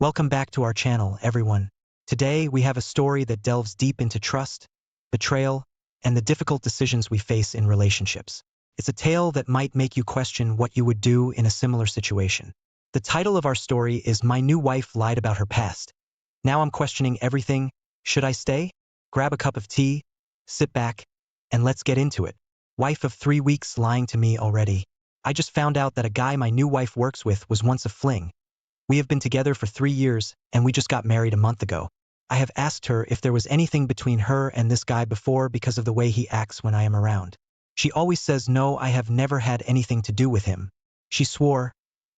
Welcome back to our channel, everyone. Today, we have a story that delves deep into trust, betrayal, and the difficult decisions we face in relationships. It's a tale that might make you question what you would do in a similar situation. The title of our story is My New Wife Lied About Her Past. Now I'm questioning everything. Should I stay? Grab a cup of tea, sit back, and let's get into it. Wife of 3 weeks lying to me already. I just found out that a guy my new wife works with was once a fling. We have been together for 3 years, and we just got married a month ago. I have asked her if there was anything between her and this guy before because of the way he acts when I am around. She always says no, I have never had anything to do with him. She swore.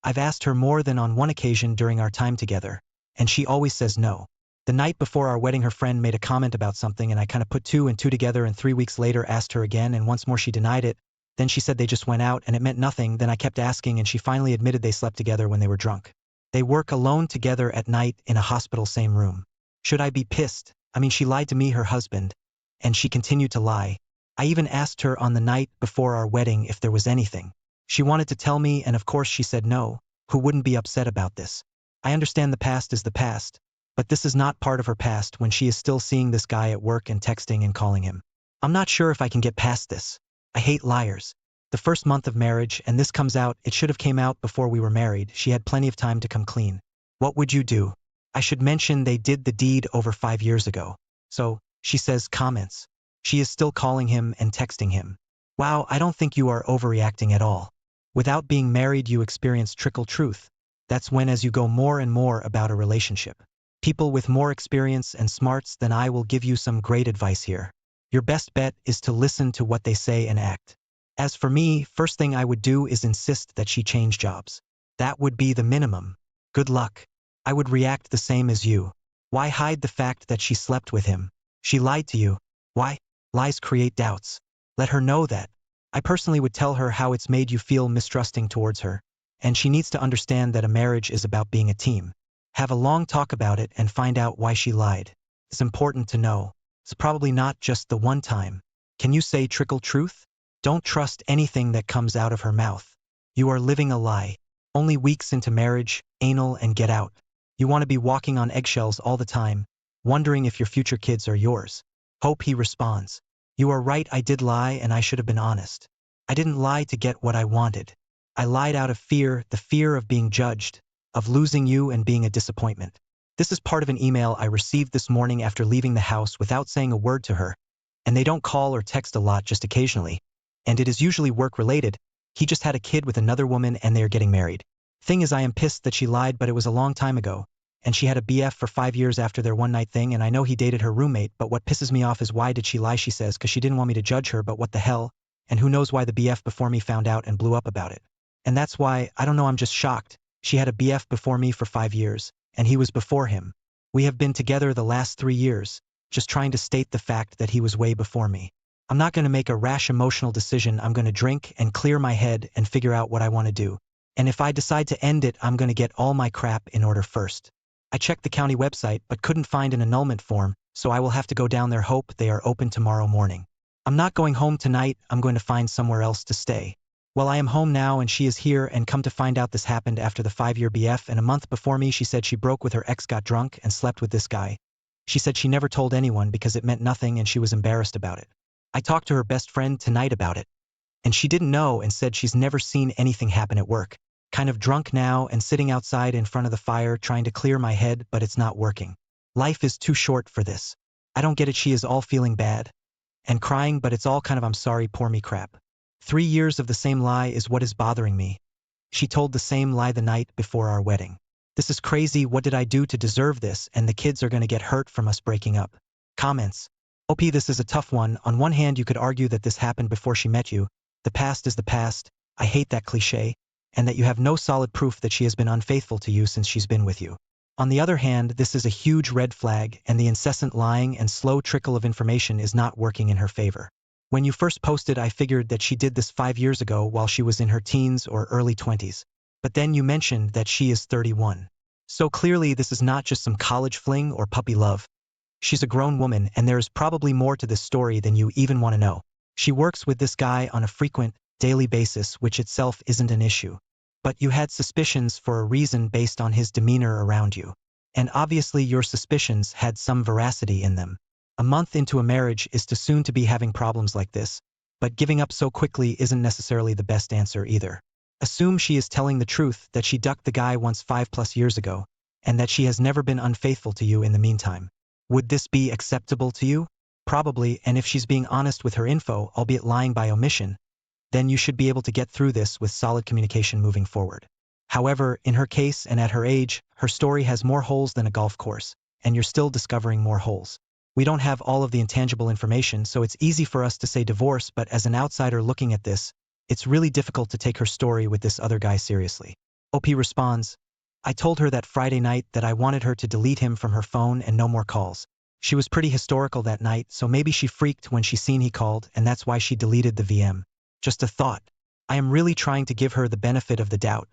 I've asked her more than on one occasion during our time together, and she always says no. The night before our wedding, her friend made a comment about something, and I kind of put 2 and 2 together, and 3 weeks later asked her again, and once more she denied it. Then she said they just went out and it meant nothing. Then I kept asking, and she finally admitted they slept together when they were drunk. They work alone together at night in a hospital, same room. Should I be pissed? I mean, she lied to me, her husband, and she continued to lie. I even asked her on the night before our wedding if there was anything. She wanted to tell me, and of course she said no. Who wouldn't be upset about this? I understand the past is the past, but this is not part of her past when she is still seeing this guy at work and texting and calling him. I'm not sure if I can get past this. I hate liars. The first month of marriage, and this comes out, it should have came out before we were married. She had plenty of time to come clean. What would you do? I should mention they did the deed over 5 years ago. So, she says, comments. She is still calling him and texting him. Wow, I don't think you are overreacting at all. Without being married, you experience trickle truth. That's when, as you go more and more about a relationship, people with more experience and smarts than I will give you some great advice here. Your best bet is to listen to what they say and act. As for me, first thing I would do is insist that she change jobs. That would be the minimum. Good luck. I would react the same as you. Why hide the fact that she slept with him? She lied to you. Why? Lies create doubts. Let her know that. I personally would tell her how it's made you feel mistrusting towards her, and she needs to understand that a marriage is about being a team. Have a long talk about it and find out why she lied. It's important to know. It's probably not just the one time. Can you say trickle truth? Don't trust anything that comes out of her mouth. You are living a lie. Only weeks into marriage, anal and get out. You want to be walking on eggshells all the time, wondering if your future kids are yours. Hope he responds. You are right, I did lie and I should have been honest. I didn't lie to get what I wanted. I lied out of fear, the fear of being judged, of losing you and being a disappointment. This is part of an email I received this morning after leaving the house without saying a word to her. And they don't call or text a lot, just occasionally. And it is usually work-related. He just had a kid with another woman and they are getting married. Thing is, I am pissed that she lied, but it was a long time ago. And she had a BF for 5 years after their one-night thing, and I know he dated her roommate, but what pisses me off is why did she lie, she says, because she didn't want me to judge her, but what the hell? And who knows why the BF before me found out and blew up about it. And that's why, I don't know, I'm just shocked. She had a BF before me for 5 years, and he was before him. We have been together the last 3 years, just trying to state the fact that he was way before me. I'm not going to make a rash emotional decision. I'm going to drink and clear my head and figure out what I want to do. And if I decide to end it, I'm going to get all my crap in order first. I checked the county website but couldn't find an annulment form, so I will have to go down there. Hope they are open tomorrow morning. I'm not going home tonight. I'm going to find somewhere else to stay. Well, I am home now and she is here, and come to find out this happened after the 5-year BF, and a month before me she said she broke with her ex, got drunk, and slept with this guy. She said she never told anyone because it meant nothing and she was embarrassed about it. I talked to her best friend tonight about it, and she didn't know and said she's never seen anything happen at work. Kind of drunk now and sitting outside in front of the fire trying to clear my head, but it's not working. Life is too short for this. I don't get it. She is all feeling bad and crying, but it's all kind of I'm sorry, poor me crap. 3 years of the same lie is what is bothering me. She told the same lie the night before our wedding. This is crazy. What did I do to deserve this? And the kids are going to get hurt from us breaking up. Comments. OP, this is a tough one. On one hand, you could argue that this happened before she met you. The past is the past. I hate that cliche. And that you have no solid proof that she has been unfaithful to you since she's been with you. On the other hand, this is a huge red flag, and the incessant lying and slow trickle of information is not working in her favor. When you first posted, I figured that she did this 5 years ago while she was in her teens or early 20s. But then you mentioned that she is 31. So clearly this is not just some college fling or puppy love. She's a grown woman, and there is probably more to this story than you even want to know. She works with this guy on a frequent, daily basis, which itself isn't an issue. But you had suspicions for a reason based on his demeanor around you. And obviously your suspicions had some veracity in them. A month into a marriage is too soon to be having problems like this, but giving up so quickly isn't necessarily the best answer either. Assume she is telling the truth, that she ducked the guy once 5+ years ago, and that she has never been unfaithful to you in the meantime. Would this be acceptable to you? Probably, and if she's being honest with her info, albeit lying by omission, then you should be able to get through this with solid communication moving forward. However, in her case and at her age, her story has more holes than a golf course, and you're still discovering more holes. We don't have all of the intangible information, so it's easy for us to say divorce, but as an outsider looking at this, it's really difficult to take her story with this other guy seriously. OP responds, I told her that Friday night that I wanted her to delete him from her phone and no more calls. She was pretty hysterical that night, so maybe she freaked when she seen he called, and that's why she deleted the VM. Just a thought. I am really trying to give her the benefit of the doubt,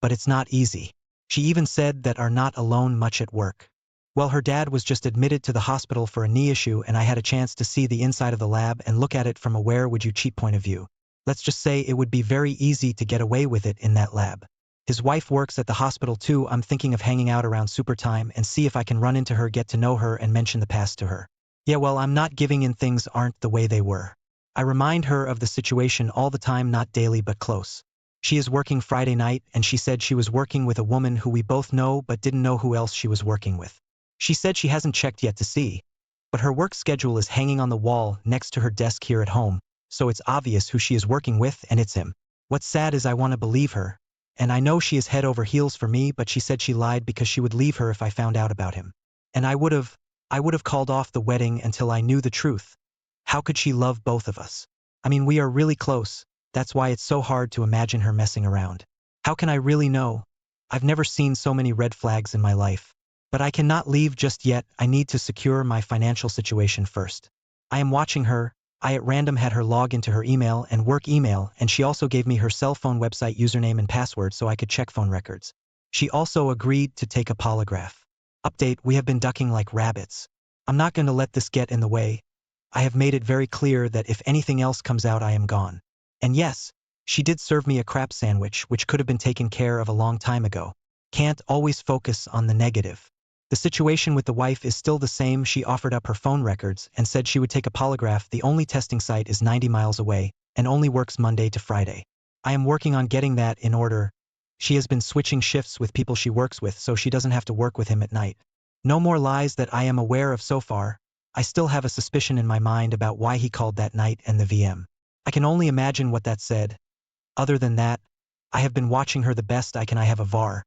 but it's not easy. She even said that are not alone much at work. Well, her dad was just admitted to the hospital for a knee issue, and I had a chance to see the inside of the lab and look at it from a where would you cheat point of view. Let's just say it would be very easy to get away with it in that lab. His wife works at the hospital too. I'm thinking of hanging out around super time and see if I can run into her, get to know her, and mention the past to her. Yeah, well, I'm not giving in, things aren't the way they were. I remind her of the situation all the time, not daily but close. She is working Friday night, and she said she was working with a woman who we both know but didn't know who else she was working with. She said she hasn't checked yet to see, but her work schedule is hanging on the wall next to her desk here at home, so it's obvious who she is working with, and it's him. What's sad is I want to believe her, and I know she is head over heels for me, but she said she lied because she would leave her if I found out about him. And I would have called off the wedding until I knew the truth. How could she love both of us? I mean, we are really close. That's why it's so hard to imagine her messing around. How can I really know? I've never seen so many red flags in my life. But I cannot leave just yet. I need to secure my financial situation first. I am watching her. I at random had her log into her email and work email, and she also gave me her cell phone website username and password so I could check phone records. She also agreed to take a polygraph. Update, we have been ducking like rabbits. I'm not going to let this get in the way. I have made it very clear that if anything else comes out, I am gone. And yes, she did serve me a crap sandwich, which could have been taken care of a long time ago. Can't always focus on the negative. The situation with the wife is still the same. She offered up her phone records and said she would take a polygraph. The only testing site is 90 miles away and only works Monday to Friday. I am working on getting that in order. She has been switching shifts with people she works with, so she doesn't have to work with him at night. No more lies that I am aware of so far. I still have a suspicion in my mind about why he called that night and the VM. I can only imagine what that said. Other than that, I have been watching her the best I can. I have a VAR,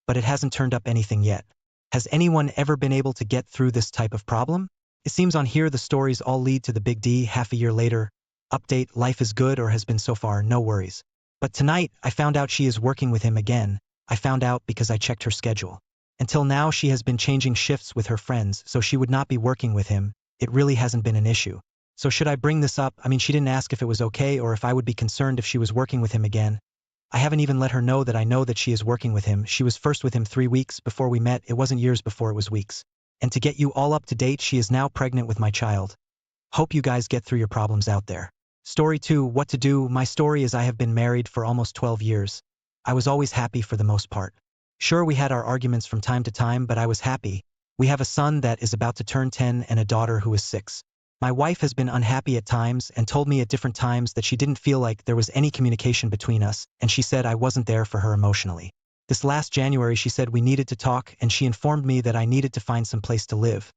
but it hasn't turned up anything yet. Has anyone ever been able to get through this type of problem? It seems on here the stories all lead to the big D. Half a year later. Update, life is good, or has been so far, no worries. But tonight, I found out she is working with him again. I found out because I checked her schedule. Until now she has been changing shifts with her friends, so she would not be working with him. It really hasn't been an issue. So should I bring this up? I mean, she didn't ask if it was okay or if I would be concerned if she was working with him again. I haven't even let her know that I know that she is working with him. She was first with him 3 weeks before we met. It wasn't years before, it was weeks. And to get you all up to date, she is now pregnant with my child. Hope you guys get through your problems out there. Story 2, what to do. My story is I have been married for almost 12 years. I was always happy for the most part. Sure, we had our arguments from time to time, but I was happy. We have a son that is about to turn 10 and a daughter who is 6. My wife has been unhappy at times and told me at different times that she didn't feel like there was any communication between us, and she said I wasn't there for her emotionally. This last January she said we needed to talk, and she informed me that I needed to find some place to live,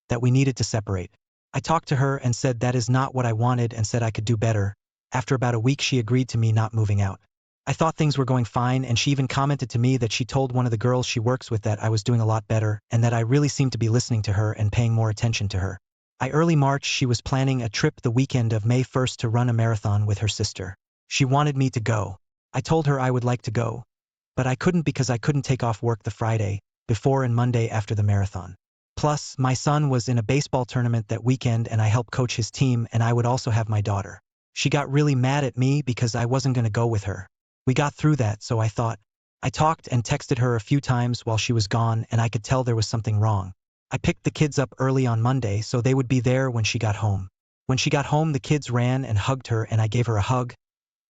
that we needed to separate. I talked to her and said that is not what I wanted and said I could do better. After about a week she agreed to me not moving out. I thought things were going fine, and she even commented to me that she told one of the girls she works with that I was doing a lot better and that I really seemed to be listening to her and paying more attention to her. Early March she was planning a trip the weekend of May 1st to run a marathon with her sister. She wanted me to go. I told her I would like to go, but I couldn't because I couldn't take off work the Friday before and Monday after the marathon. Plus, my son was in a baseball tournament that weekend and I helped coach his team, and I would also have my daughter. She got really mad at me because I wasn't going to go with her. We got through that, so I thought. I talked and texted her a few times while she was gone, and I could tell there was something wrong. I picked the kids up early on Monday so they would be there when she got home. When she got home the kids ran and hugged her and I gave her a hug,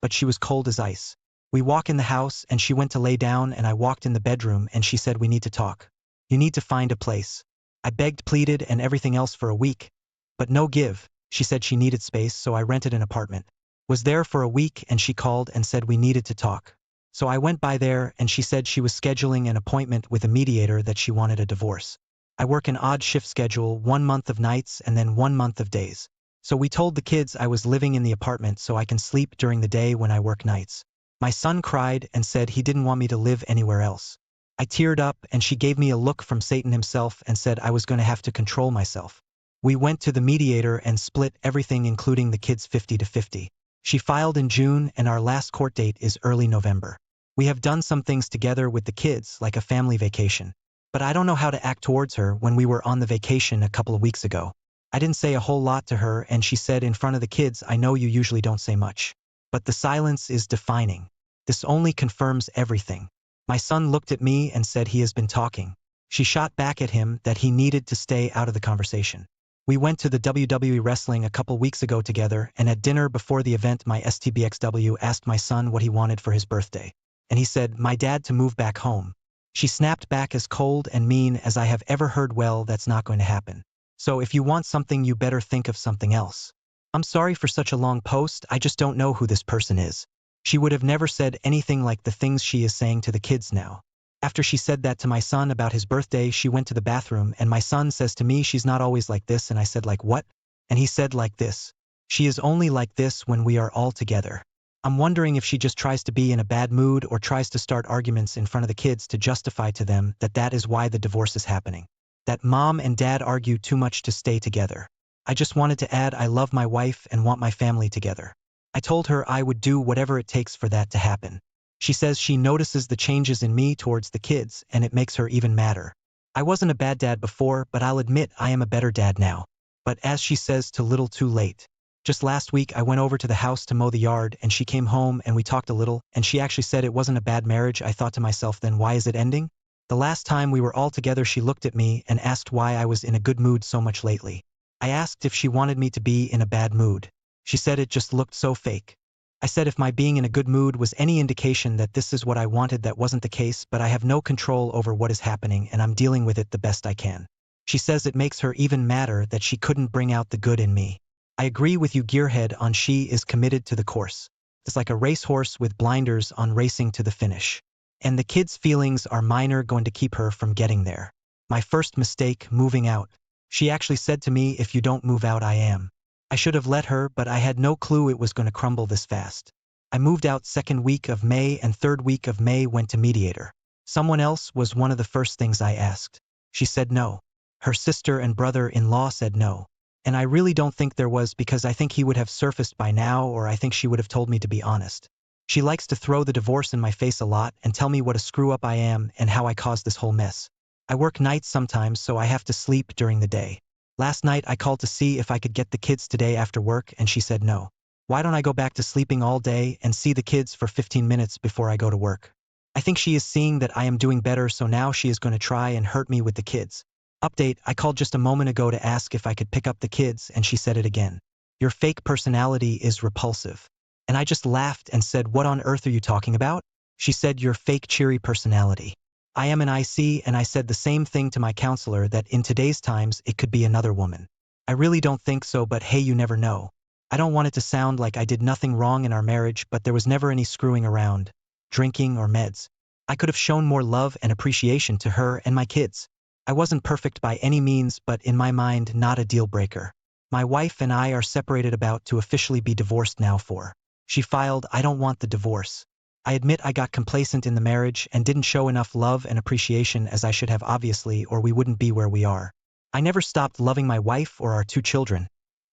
but she was cold as ice. We walked in the house and she went to lay down and I walked in the bedroom and she said we need to talk. You need to find a place. I begged, pleaded, and everything else for a week. But no give. She said she needed space, so I rented an apartment. Was there for a week and she called and said we needed to talk. So I went by there and she said she was scheduling an appointment with a mediator, that she wanted a divorce. I work an odd shift schedule, 1 month of nights and then 1 month of days. So we told the kids I was living in the apartment so I can sleep during the day when I work nights. My son cried and said he didn't want me to live anywhere else. I teared up and she gave me a look from Satan himself and said I was going to have to control myself. We went to the mediator and split everything, including the kids, 50-50. She filed in June and our last court date is early November. We have done some things together with the kids, like a family vacation. But I don't know how to act towards her when we were on the vacation a couple of weeks ago. I didn't say a whole lot to her and she said in front of the kids, I know you usually don't say much. But the silence is defining. This only confirms everything. My son looked at me and said he has been talking. She shot back at him that he needed to stay out of the conversation. We went to the WWE wrestling a couple weeks ago together, and at dinner before the event my STBXW asked my son what he wanted for his birthday. And he said, my dad to move back home. She snapped back as cold and mean as I have ever heard. Well, that's not going to happen. So if you want something, you better think of something else. I'm sorry for such a long post, I just don't know who this person is. She would have never said anything like the things she is saying to the kids now. After she said that to my son about his birthday, she went to the bathroom and my son says to me, she's not always like this, and I said, like what? And he said, like this. She is only like this when we are all together. I'm wondering if she just tries to be in a bad mood or tries to start arguments in front of the kids to justify to them that that is why the divorce is happening. That mom and dad argue too much to stay together. I just wanted to add, I love my wife and want my family together. I told her I would do whatever it takes for that to happen. She says she notices the changes in me towards the kids and it makes her even madder. I wasn't a bad dad before, but I'll admit I am a better dad now. But as she says, too little too late. Just last week I went over to the house to mow the yard and she came home and we talked a little and she actually said it wasn't a bad marriage. I thought to myself, then why is it ending? The last time we were all together she looked at me and asked why I was in a good mood so much lately. I asked if she wanted me to be in a bad mood. She said it just looked so fake. I said if my being in a good mood was any indication that this is what I wanted, that wasn't the case, but I have no control over what is happening and I'm dealing with it the best I can. She says it makes her even madder that she couldn't bring out the good in me. I agree with you, gearhead, on she is committed to the course. It's like a racehorse with blinders on, racing to the finish. And the kids' feelings are minor, going to keep her from getting there. My first mistake, moving out. She actually said to me, if you don't move out, I am. I should have let her, but I had no clue it was going to crumble this fast. I moved out second week of May and third week of May went to mediator. Someone else was one of the first things I asked. She said no. Her sister and brother-in-law said no. And I really don't think there was, because I think he would have surfaced by now, or I think she would have told me to be honest. She likes to throw the divorce in my face a lot and tell me what a screw-up I am and how I caused this whole mess. I work nights sometimes, so I have to sleep during the day. Last night I called to see if I could get the kids today after work and she said no. Why don't I go back to sleeping all day and see the kids for 15 minutes before I go to work? I think she is seeing that I am doing better, so now she is going to try and hurt me with the kids. Update, I called just a moment ago to ask if I could pick up the kids and she said it again. Your fake personality is repulsive. And I just laughed and said, what on earth are you talking about? She said, your fake cheery personality. I am an IC, and I said the same thing to my counselor, that in today's times it could be another woman. I really don't think so, but hey, you never know. I don't want it to sound like I did nothing wrong in our marriage, but there was never any screwing around, drinking or meds. I could have shown more love and appreciation to her and my kids. I wasn't perfect by any means, but in my mind, not a deal breaker. My wife and I are separated, about to officially be divorced now for. She filed, I don't want the divorce. I admit I got complacent in the marriage and didn't show enough love and appreciation as I should have, obviously, or we wouldn't be where we are. I never stopped loving my wife or our 2 children.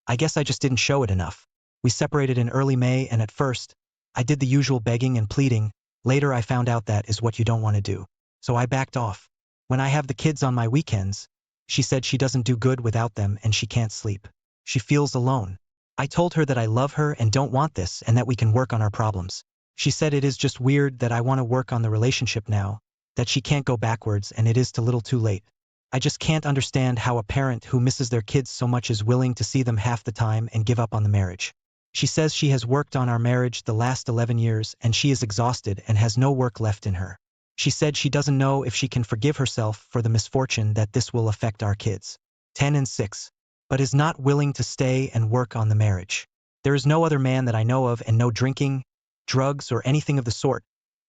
I guess I just didn't show it enough. We separated in early May, and at first, I did the usual begging and pleading. Later I found out that is what you don't want to do. So I backed off. When I have the kids on my weekends, she said she doesn't do good without them and she can't sleep. She feels alone. I told her that I love her and don't want this and that we can work on our problems. She said it is just weird that I want to work on the relationship now, that she can't go backwards and it is too little too late. I just can't understand how a parent who misses their kids so much is willing to see them half the time and give up on the marriage. She says she has worked on our marriage the last 11 years and she is exhausted and has no work left in her. She said she doesn't know if she can forgive herself for the misfortune that this will affect our kids, 10 and 6, but is not willing to stay and work on the marriage. There is no other man that I know of and no drinking, drugs, or anything of the sort,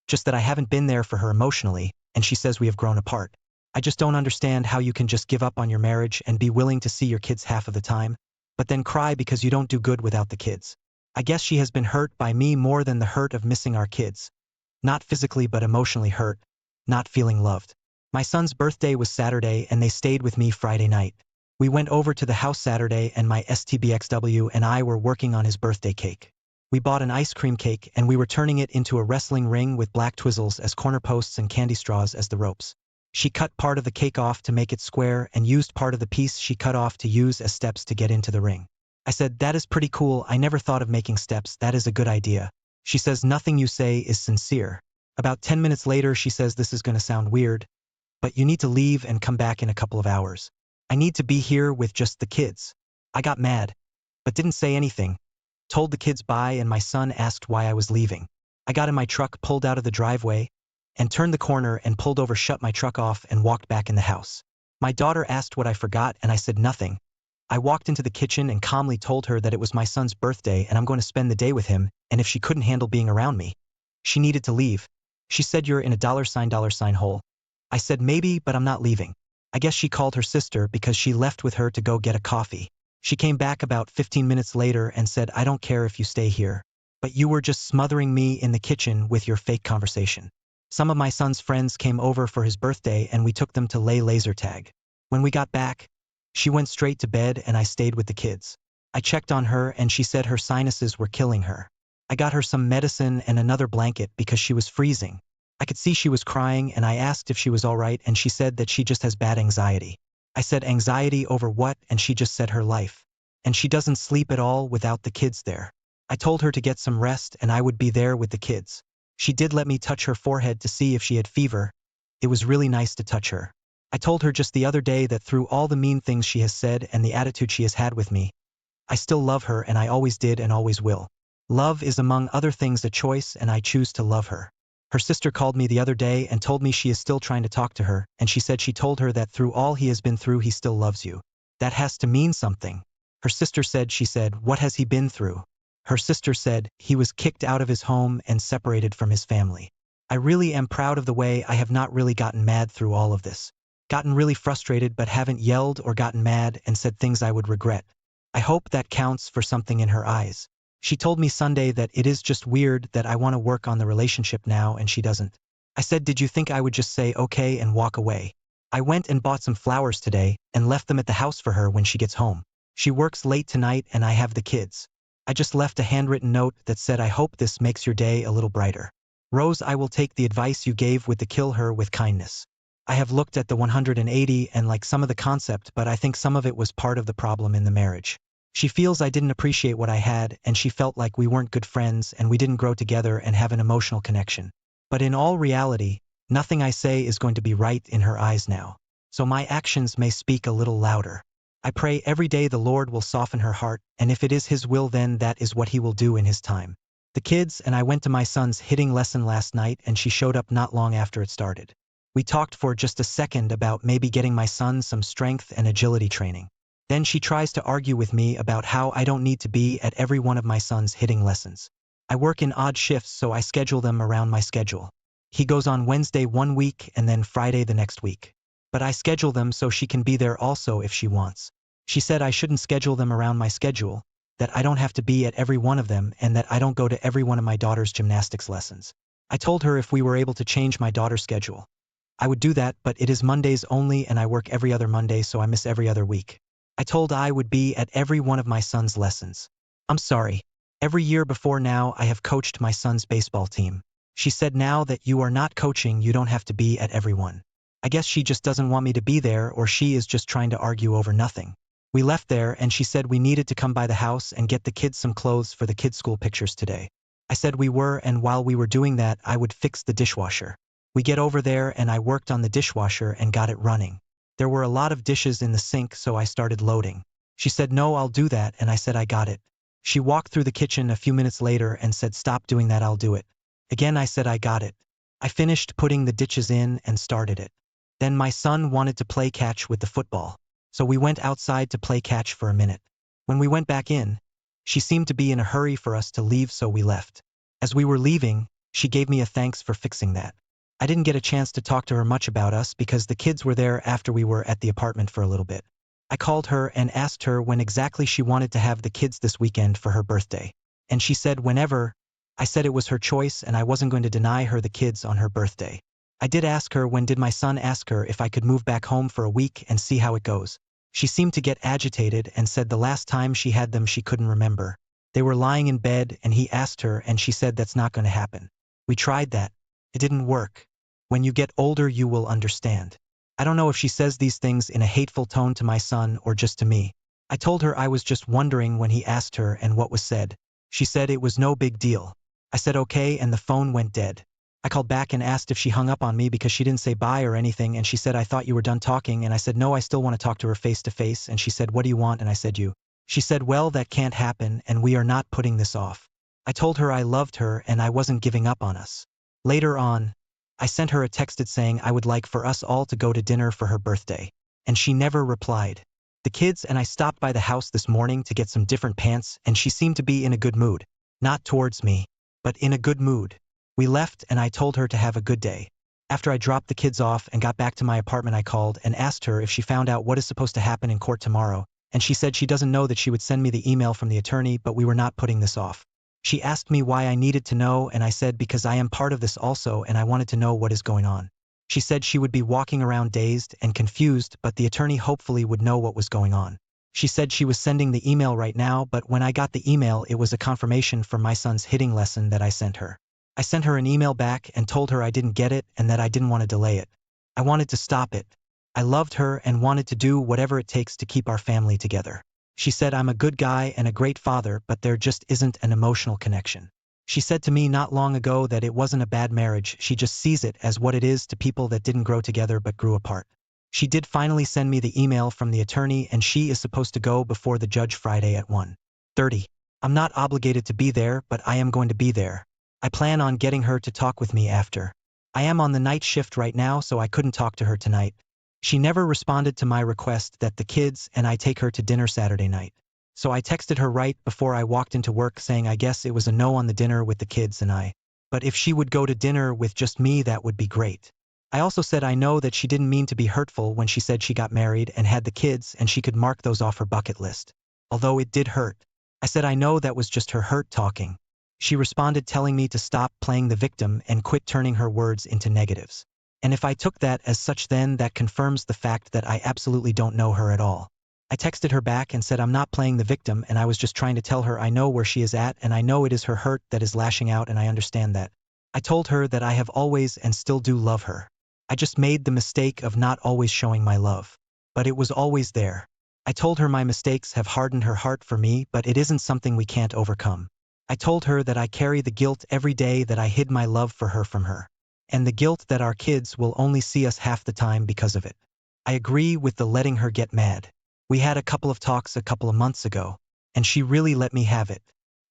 just that I haven't been there for her emotionally, and she says we have grown apart. I just don't understand how you can just give up on your marriage and be willing to see your kids half of the time, but then cry because you don't do good without the kids. I guess she has been hurt by me more than the hurt of missing our kids. Not physically but emotionally hurt, not feeling loved. My son's birthday was Saturday and they stayed with me Friday night. We went over to the house Saturday and my STBXW and I were working on his birthday cake. We bought an ice cream cake and we were turning it into a wrestling ring with black twizzles as corner posts and candy straws as the ropes. She cut part of the cake off to make it square and used part of the piece she cut off to use as steps to get into the ring. I said, "That is pretty cool, I never thought of making steps, that is a good idea." She says, "Nothing you say is sincere." About 10 minutes later she says, "This is gonna sound weird, but you need to leave and come back in a couple of hours. I need to be here with just the kids." I got mad, but didn't say anything. Told the kids bye and my son asked why I was leaving. I got in my truck, pulled out of the driveway, and turned the corner and pulled over, shut my truck off and walked back in the house. My daughter asked what I forgot and I said nothing. I walked into the kitchen and calmly told her that it was my son's birthday and I'm going to spend the day with him, and if she couldn't handle being around me, she needed to leave. She said, "You're in a $sign hole." I said, "Maybe, but I'm not leaving." I guess she called her sister because she left with her to go get a coffee. She came back about 15 minutes later and said, "I don't care if you stay here, but you were just smothering me in the kitchen with your fake conversation." Some of my son's friends came over for his birthday and we took them to lay laser tag. When we got back, she went straight to bed and I stayed with the kids. I checked on her and she said her sinuses were killing her. I got her some medicine and another blanket because she was freezing. I could see she was crying and I asked if she was all right and she said that she just has bad anxiety. I said, "Anxiety over what?" and she just said her life. And she doesn't sleep at all without the kids there. I told her to get some rest and I would be there with the kids. She did let me touch her forehead to see if she had fever. It was really nice to touch her. I told her just the other day that through all the mean things she has said and the attitude she has had with me, I still love her and I always did and always will. Love is among other things a choice and I choose to love her. Her sister called me the other day and told me she is still trying to talk to her, and she said she told her that through all he has been through he still loves you. That has to mean something. Her sister said, "What has he been through?" Her sister said, "He was kicked out of his home and separated from his family." I really am proud of the way I have not really gotten mad through all of this. Gotten really frustrated but haven't yelled or gotten mad and said things I would regret. I hope that counts for something in her eyes. She told me Sunday that it is just weird that I want to work on the relationship now and she doesn't. I said, "Did you think I would just say okay and walk away?" I went and bought some flowers today and left them at the house for her when she gets home. She works late tonight and I have the kids. I just left a handwritten note that said, "I hope this makes your day a little brighter. Rose, I will take the advice you gave with the kill her with kindness." I have looked at the 180 and like some of the concept, but I think some of it was part of the problem in the marriage. She feels I didn't appreciate what I had and she felt like we weren't good friends and we didn't grow together and have an emotional connection. But in all reality, nothing I say is going to be right in her eyes now. So my actions may speak a little louder. I pray every day the Lord will soften her heart, and if it is His will then that is what He will do in His time. The kids and I went to my son's hitting lesson last night and she showed up not long after it started. We talked for just a second about maybe getting my son some strength and agility training. Then she tries to argue with me about how I don't need to be at every one of my son's hitting lessons. I work in odd shifts so I schedule them around my schedule. He goes on Wednesday one week and then Friday the next week. But I schedule them so she can be there also if she wants. She said I shouldn't schedule them around my schedule, that I don't have to be at every one of them and that I don't go to every one of my daughter's gymnastics lessons. I told her if we were able to change my daughter's schedule, I would do that, but it is Mondays only and I work every other Monday so I miss every other week. I told I would be at every one of my son's lessons. I'm sorry. Every year before now I have coached my son's baseball team. She said now that you are not coaching you don't have to be at every one. I guess she just doesn't want me to be there or she is just trying to argue over nothing. We left there and she said we needed to come by the house and get the kids some clothes for the kids' school pictures today. I said we were, and while we were doing that I would fix the dishwasher. We get over there and I worked on the dishwasher and got it running. There were a lot of dishes in the sink so I started loading. She said no, I'll do that, and I said I got it. She walked through the kitchen a few minutes later and said stop doing that, I'll do it. Again I said I got it. I finished putting the ditches in and started it. Then my son wanted to play catch with the football, so we went outside to play catch for a minute. When we went back in, she seemed to be in a hurry for us to leave, so we left. As we were leaving, she gave me a thanks for fixing that. I didn't get a chance to talk to her much about us because the kids were there after we were at the apartment for a little bit. I called her and asked her when exactly she wanted to have the kids this weekend for her birthday. And she said whenever. I said it was her choice and I wasn't going to deny her the kids on her birthday. I did ask her when did my son ask her if I could move back home for a week and see how it goes. She seemed to get agitated and said the last time she had them she couldn't remember. They were lying in bed and he asked her and she said that's not going to happen. We tried that. It didn't work. When you get older you will understand. I don't know if she says these things in a hateful tone to my son or just to me. I told her I was just wondering when he asked her and what was said. She said it was no big deal. I said okay and the phone went dead. I called back and asked if she hung up on me because she didn't say bye or anything, and she said I thought you were done talking, and I said no, I still want to talk to her face to face, and she said what do you want, and I said you. She said well that can't happen and we are not putting this off. I told her I loved her and I wasn't giving up on us. Later on, I sent her a text saying I would like for us all to go to dinner for her birthday, and she never replied. The kids and I stopped by the house this morning to get some different pants and she seemed to be in a good mood. Not towards me, but in a good mood. We left and I told her to have a good day. After I dropped the kids off and got back to my apartment I called and asked her if she found out what is supposed to happen in court tomorrow, and she said she doesn't know that she would send me the email from the attorney but we were not putting this off. She asked me why I needed to know and I said because I am part of this also and I wanted to know what is going on. She said she would be walking around dazed and confused but the attorney hopefully would know what was going on. She said she was sending the email right now but when I got the email it was a confirmation from my son's hitting lesson that I sent her. I sent her an email back and told her I didn't get it and that I didn't want to delay it. I wanted to stop it. I loved her and wanted to do whatever it takes to keep our family together. She said I'm a good guy and a great father but there just isn't an emotional connection. She said to me not long ago that it wasn't a bad marriage, she just sees it as what it is to people that didn't grow together but grew apart. She did finally send me the email from the attorney and she is supposed to go before the judge Friday at 1:30. I'm not obligated to be there but I am going to be there. I plan on getting her to talk with me after. I am on the night shift right now so I couldn't talk to her tonight. She never responded to my request that the kids and I take her to dinner Saturday night. So I texted her right before I walked into work saying I guess it was a no on the dinner with the kids and I. But if she would go to dinner with just me that would be great. I also said I know that she didn't mean to be hurtful when she said she got married and had the kids and she could mark those off her bucket list. Although it did hurt. I said I know that was just her hurt talking. She responded telling me to stop playing the victim and quit turning her words into negatives. And if I took that as such then that confirms the fact that I absolutely don't know her at all. I texted her back and said I'm not playing the victim and I was just trying to tell her I know where she is at and I know it is her hurt that is lashing out and I understand that. I told her that I have always and still do love her. I just made the mistake of not always showing my love. But it was always there. I told her my mistakes have hardened her heart for me but it isn't something we can't overcome. I told her that I carry the guilt every day that I hid my love for her from her. And the guilt that our kids will only see us half the time because of it. I agree with the letting her get mad. We had a couple of talks a couple of months ago, and she really let me have it.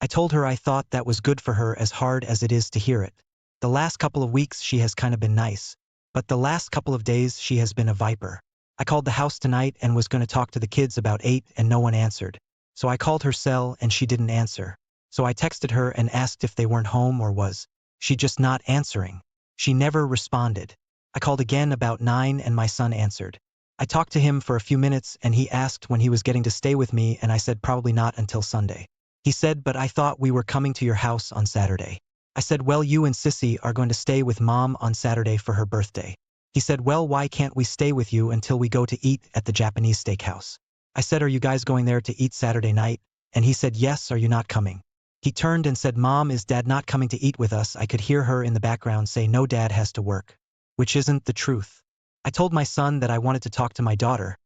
I told her I thought that was good for her as hard as it is to hear it. The last couple of weeks she has kind of been nice, but the last couple of days she has been a viper. I called the house tonight and was going to talk to the kids about 8 and no one answered. So I called her cell and she didn't answer. So I texted her and asked if they weren't home or was she just not answering. She never responded. I called again about 9 and my son answered. I talked to him for a few minutes and he asked when he was getting to stay with me and I said probably not until Sunday. He said but I thought we were coming to your house on Saturday. I said well you and Sissy are going to stay with Mom on Saturday for her birthday. He said well why can't we stay with you until we go to eat at the Japanese steakhouse. I said are you guys going there to eat Saturday night? And he said yes, are you not coming? He turned and said Mom, is Dad not coming to eat with us? I could hear her in the background say no, Dad has to work. Which isn't the truth. I told my son that I wanted to talk to my daughter.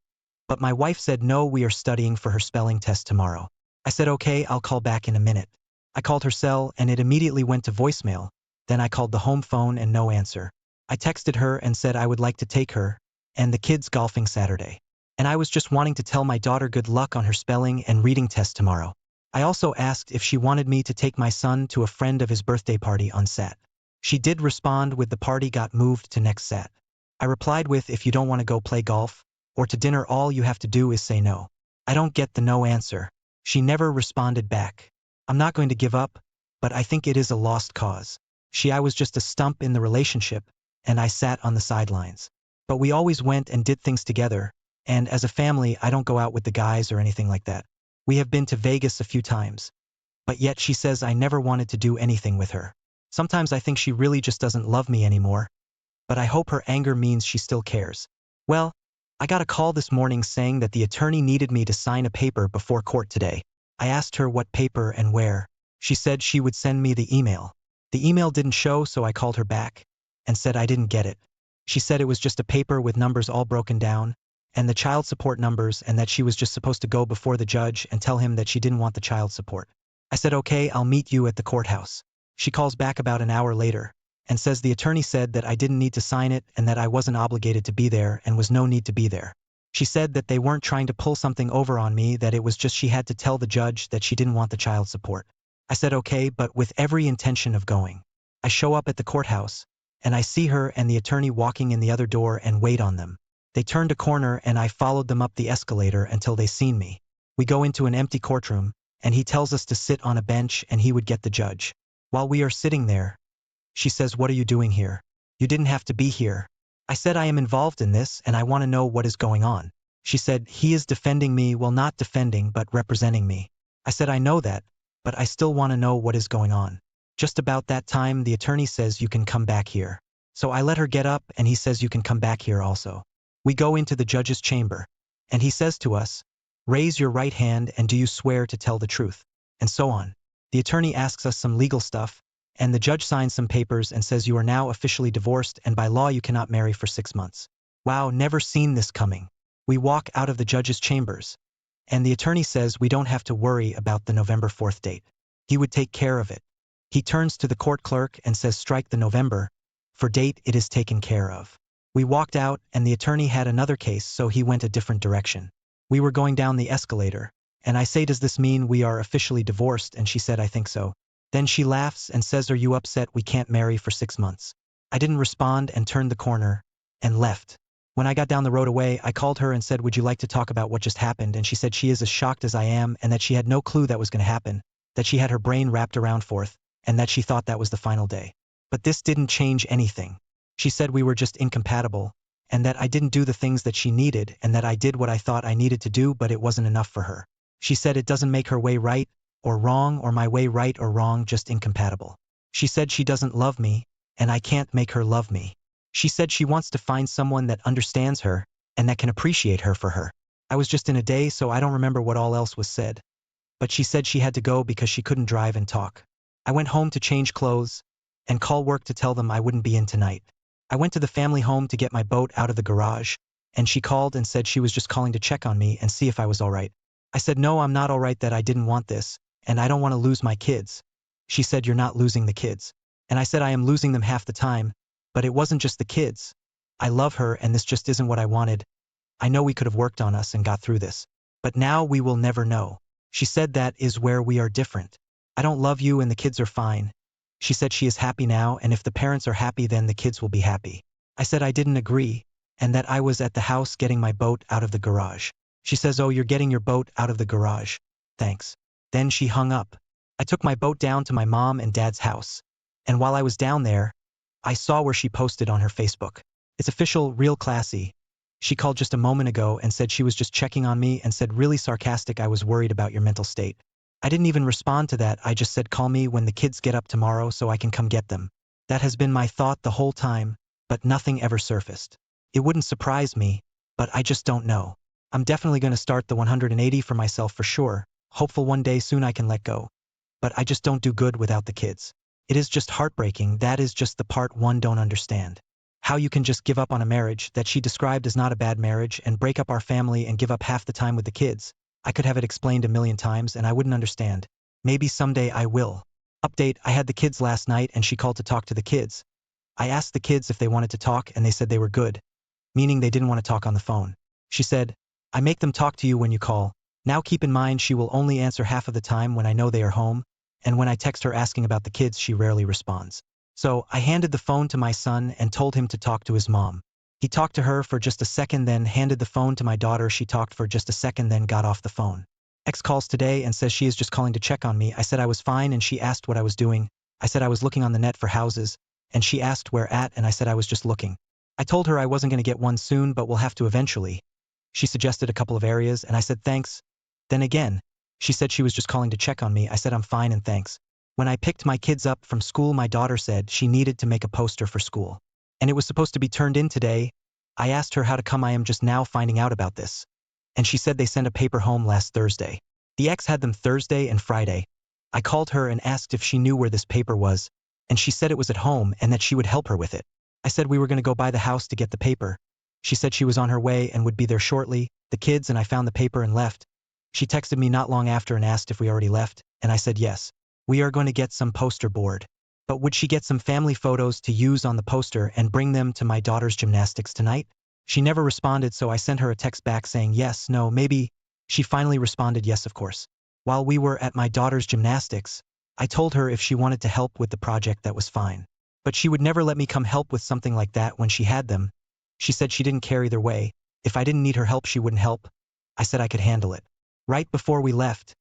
But my wife said no, we are studying for her spelling test tomorrow. I said okay, I'll call back in a minute. I called her cell and it immediately went to voicemail. Then I called the home phone and no answer. I texted her and said I would like to take her and the kids golfing Saturday. And I was just wanting to tell my daughter good luck on her spelling and reading test tomorrow. I also asked if she wanted me to take my son to a friend of his birthday party on Sat. She did respond with the party got moved to next Sat. I replied with if you don't want to go play golf or to dinner all you have to do is say no. I don't get the no answer. She never responded back. I'm not going to give up, but I think it is a lost cause. I was just a stump in the relationship, and I sat on the sidelines. But we always went and did things together, and as a family I don't go out with the guys or anything like that. We have been to Vegas a few times. But yet she says I never wanted to do anything with her. Sometimes I think she really just doesn't love me anymore, but I hope her anger means she still cares. Well, I got a call this morning saying that the attorney needed me to sign a paper before court today. I asked her what paper and where. She said she would send me the email. The email didn't show, so I called her back and said I didn't get it. She said it was just a paper with numbers all broken down and the child support numbers, and that she was just supposed to go before the judge and tell him that she didn't want the child support. I said okay, I'll meet you at the courthouse. She calls back about an hour later and says the attorney said that I didn't need to sign it and that I wasn't obligated to be there and was no need to be there. She said that they weren't trying to pull something over on me, that it was just she had to tell the judge that she didn't want the child support. I said okay, but with every intention of going. I show up at the courthouse, and I see her and the attorney walking in the other door and wait on them. They turned a corner and I followed them up the escalator until they seen me. We go into an empty courtroom, and he tells us to sit on a bench and he would get the judge. While we are sitting there, she says, "What are you doing here? You didn't have to be here." I said I am involved in this and I want to know what is going on. She said, "He is defending me," well, not defending but representing me. I said I know that, but I still want to know what is going on. Just about that time the attorney says you can come back here. So I let her get up and he says you can come back here also. We go into the judge's chamber, and he says to us, "Raise your right hand and do you swear to tell the truth?" And so on. The attorney asks us some legal stuff, and the judge signs some papers and says you are now officially divorced and by law you cannot marry for 6 months. Wow, never seen this coming. We walk out of the judge's chambers, and the attorney says we don't have to worry about the November 4th date. He would take care of it. He turns to the court clerk and says strike the November for date, it is taken care of. We walked out and the attorney had another case, so he went a different direction. We were going down the escalator, and I say, "Does this mean we are officially divorced?" And she said, "I think so." Then she laughs and says, "Are you upset we can't marry for 6 months?" I didn't respond and turned the corner and left. When I got down the road away, I called her and said, "Would you like to talk about what just happened?" And she said she is as shocked as I am and that she had no clue that was going to happen, that she had her brain wrapped around forth, and that she thought that was the final day. But this didn't change anything. She said we were just incompatible, and that I didn't do the things that she needed, and that I did what I thought I needed to do, but it wasn't enough for her. She said it doesn't make her way right or wrong, or my way right or wrong, just incompatible. She said she doesn't love me, and I can't make her love me. She said she wants to find someone that understands her and that can appreciate her for her. I was just in a day, so I don't remember what all else was said. But she said she had to go because she couldn't drive and talk. I went home to change clothes and call work to tell them I wouldn't be in tonight. I went to the family home to get my boat out of the garage, and she called and said she was just calling to check on me and see if I was all right. I said no, I'm not all right, that I didn't want this, and I don't want to lose my kids. She said, "You're not losing the kids." And I said I am losing them half the time, but it wasn't just the kids. I love her and this just isn't what I wanted. I know we could have worked on us and got through this, but now we will never know. She said that is where we are different. I don't love you and the kids are fine. She said she is happy now, and if the parents are happy then the kids will be happy. I said I didn't agree, and that I was at the house getting my boat out of the garage. She says, "Oh, you're getting your boat out of the garage. Thanks." Then she hung up. I took my boat down to my mom and dad's house, and while I was down there, I saw where she posted on her Facebook. It's official, real classy. She called just a moment ago and said she was just checking on me and said really sarcastic, "I was worried about your mental state." I didn't even respond to that, I just said call me when the kids get up tomorrow so I can come get them. That has been my thought the whole time, but nothing ever surfaced. It wouldn't surprise me, but I just don't know. I'm definitely going to start the 180 for myself for sure, hopeful one day soon I can let go. But I just don't do good without the kids. It is just heartbreaking, that is just the part one don't understand. How you can just give up on a marriage that she described as not a bad marriage and break up our family and give up half the time with the kids. I could have it explained a million times and I wouldn't understand. Maybe someday I will. Update, I had the kids last night and she called to talk to the kids. I asked the kids if they wanted to talk and they said they were good, meaning they didn't want to talk on the phone. She said, "I make them talk to you when you call." Now keep in mind she will only answer half of the time when I know they are home, and when I text her asking about the kids she rarely responds. So I handed the phone to my son and told him to talk to his mom. He talked to her for just a second, then handed the phone to my daughter. She talked for just a second, then got off the phone. Ex calls today and says she is just calling to check on me. I said I was fine and she asked what I was doing. I said I was looking on the net for houses, and she asked where at, and I said I was just looking. I told her I wasn't going to get one soon, but we'll have to eventually. She suggested a couple of areas and I said thanks. Then again, she said she was just calling to check on me. I said I'm fine and thanks. When I picked my kids up from school, my daughter said she needed to make a poster for school. And it was supposed to be turned in today. I asked her how to come. I am just now finding out about this. And she said they sent a paper home last Thursday. The ex had them Thursday and Friday. I called her and asked if she knew where this paper was, and she said it was at home and that she would help her with it. I said we were going to go by the house to get the paper. She said she was on her way and would be there shortly. The kids and I found the paper and left. She texted me not long after and asked if we already left, and I said yes. We are going to get some poster board. But would she get some family photos to use on the poster and bring them to my daughter's gymnastics tonight? She never responded, so I sent her a text back saying yes, no, maybe. She finally responded yes, of course. While we were at my daughter's gymnastics, I told her if she wanted to help with the project, that was fine. But she would never let me come help with something like that when she had them. She said she didn't care either way. If I didn't need her help, she wouldn't help. I said I could handle it. Right before we left,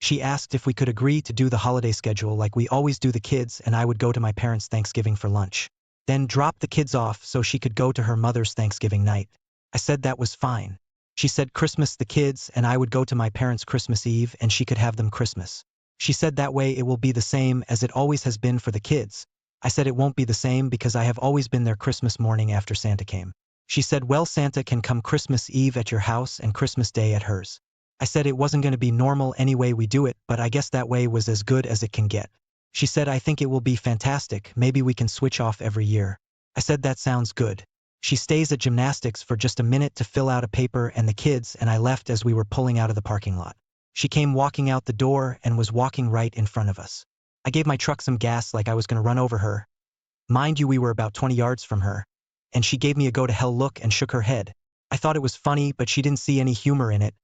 she asked if we could agree to do the holiday schedule like we always do the kids, and I would go to my parents' Thanksgiving for lunch. Then drop the kids off so she could go to her mother's Thanksgiving night. I said that was fine. She said Christmas the kids and I would go to my parents' Christmas Eve and she could have them Christmas. She said that way it will be the same as it always has been for the kids. I said it won't be the same because I have always been there Christmas morning after Santa came. She said, well, Santa can come Christmas Eve at your house and Christmas Day at hers. I said it wasn't going to be normal any way we do it, but I guess that way was as good as it can get. She said, I think it will be fantastic. Maybe we can switch off every year. I said that sounds good. She stays at gymnastics for just a minute to fill out a paper and the kids and I left as we were pulling out of the parking lot. She came walking out the door and was walking right in front of us. I gave my truck some gas like I was going to run over her. Mind you, we were about 20 yards from her. And she gave me a go-to-hell look and shook her head. I thought it was funny, but she didn't see any humor in it.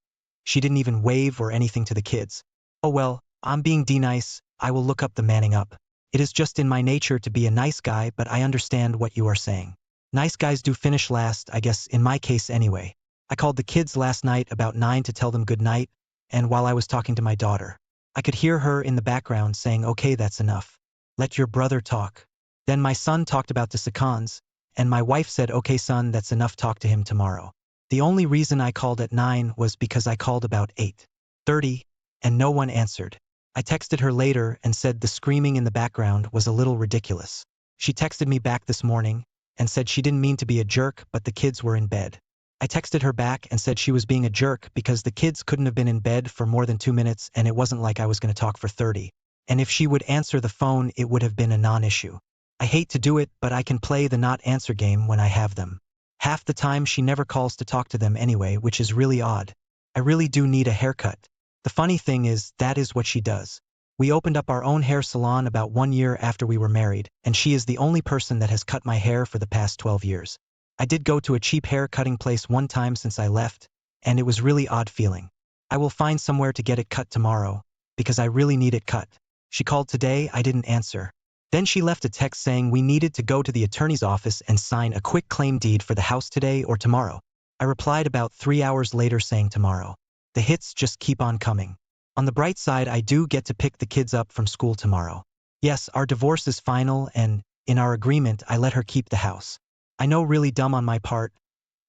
She didn't even wave or anything to the kids. Oh well, I'm being nice. I will look up the manning up. It is just in my nature to be a nice guy, but I understand what you are saying. Nice guys do finish last, I guess, in my case anyway. I called the kids last night about 9 to tell them good night, and while I was talking to my daughter, I could hear her in the background saying, okay, that's enough. Let your brother talk. Then my son talked about the seconds, and my wife said, okay son, that's enough, talk to him tomorrow. The only reason I called at 9 was because I called about 8:30, and no one answered. I texted her later and said the screaming in the background was a little ridiculous. She texted me back this morning and said she didn't mean to be a jerk, but the kids were in bed. I texted her back and said she was being a jerk because the kids couldn't have been in bed for more than 2 minutes and it wasn't like I was going to talk for 30. And if she would answer the phone, it would have been a non-issue. I hate to do it, but I can play the not answer game when I have them. Half the time she never calls to talk to them anyway, which is really odd. I really do need a haircut. The funny thing is, that is what she does. We opened up our own hair salon about 1 year after we were married, and she is the only person that has cut my hair for the past 12 years. I did go to a cheap hair cutting place one time since I left, and it was really odd feeling. I will find somewhere to get it cut tomorrow, because I really need it cut. She called today, I didn't answer. Then she left a text saying we needed to go to the attorney's office and sign a quick claim deed for the house today or tomorrow. I replied about 3 hours later saying tomorrow. The hits just keep on coming. On the bright side, I do get to pick the kids up from school tomorrow. Yes, our divorce is final, and in our agreement, I let her keep the house. I know, really dumb on my part.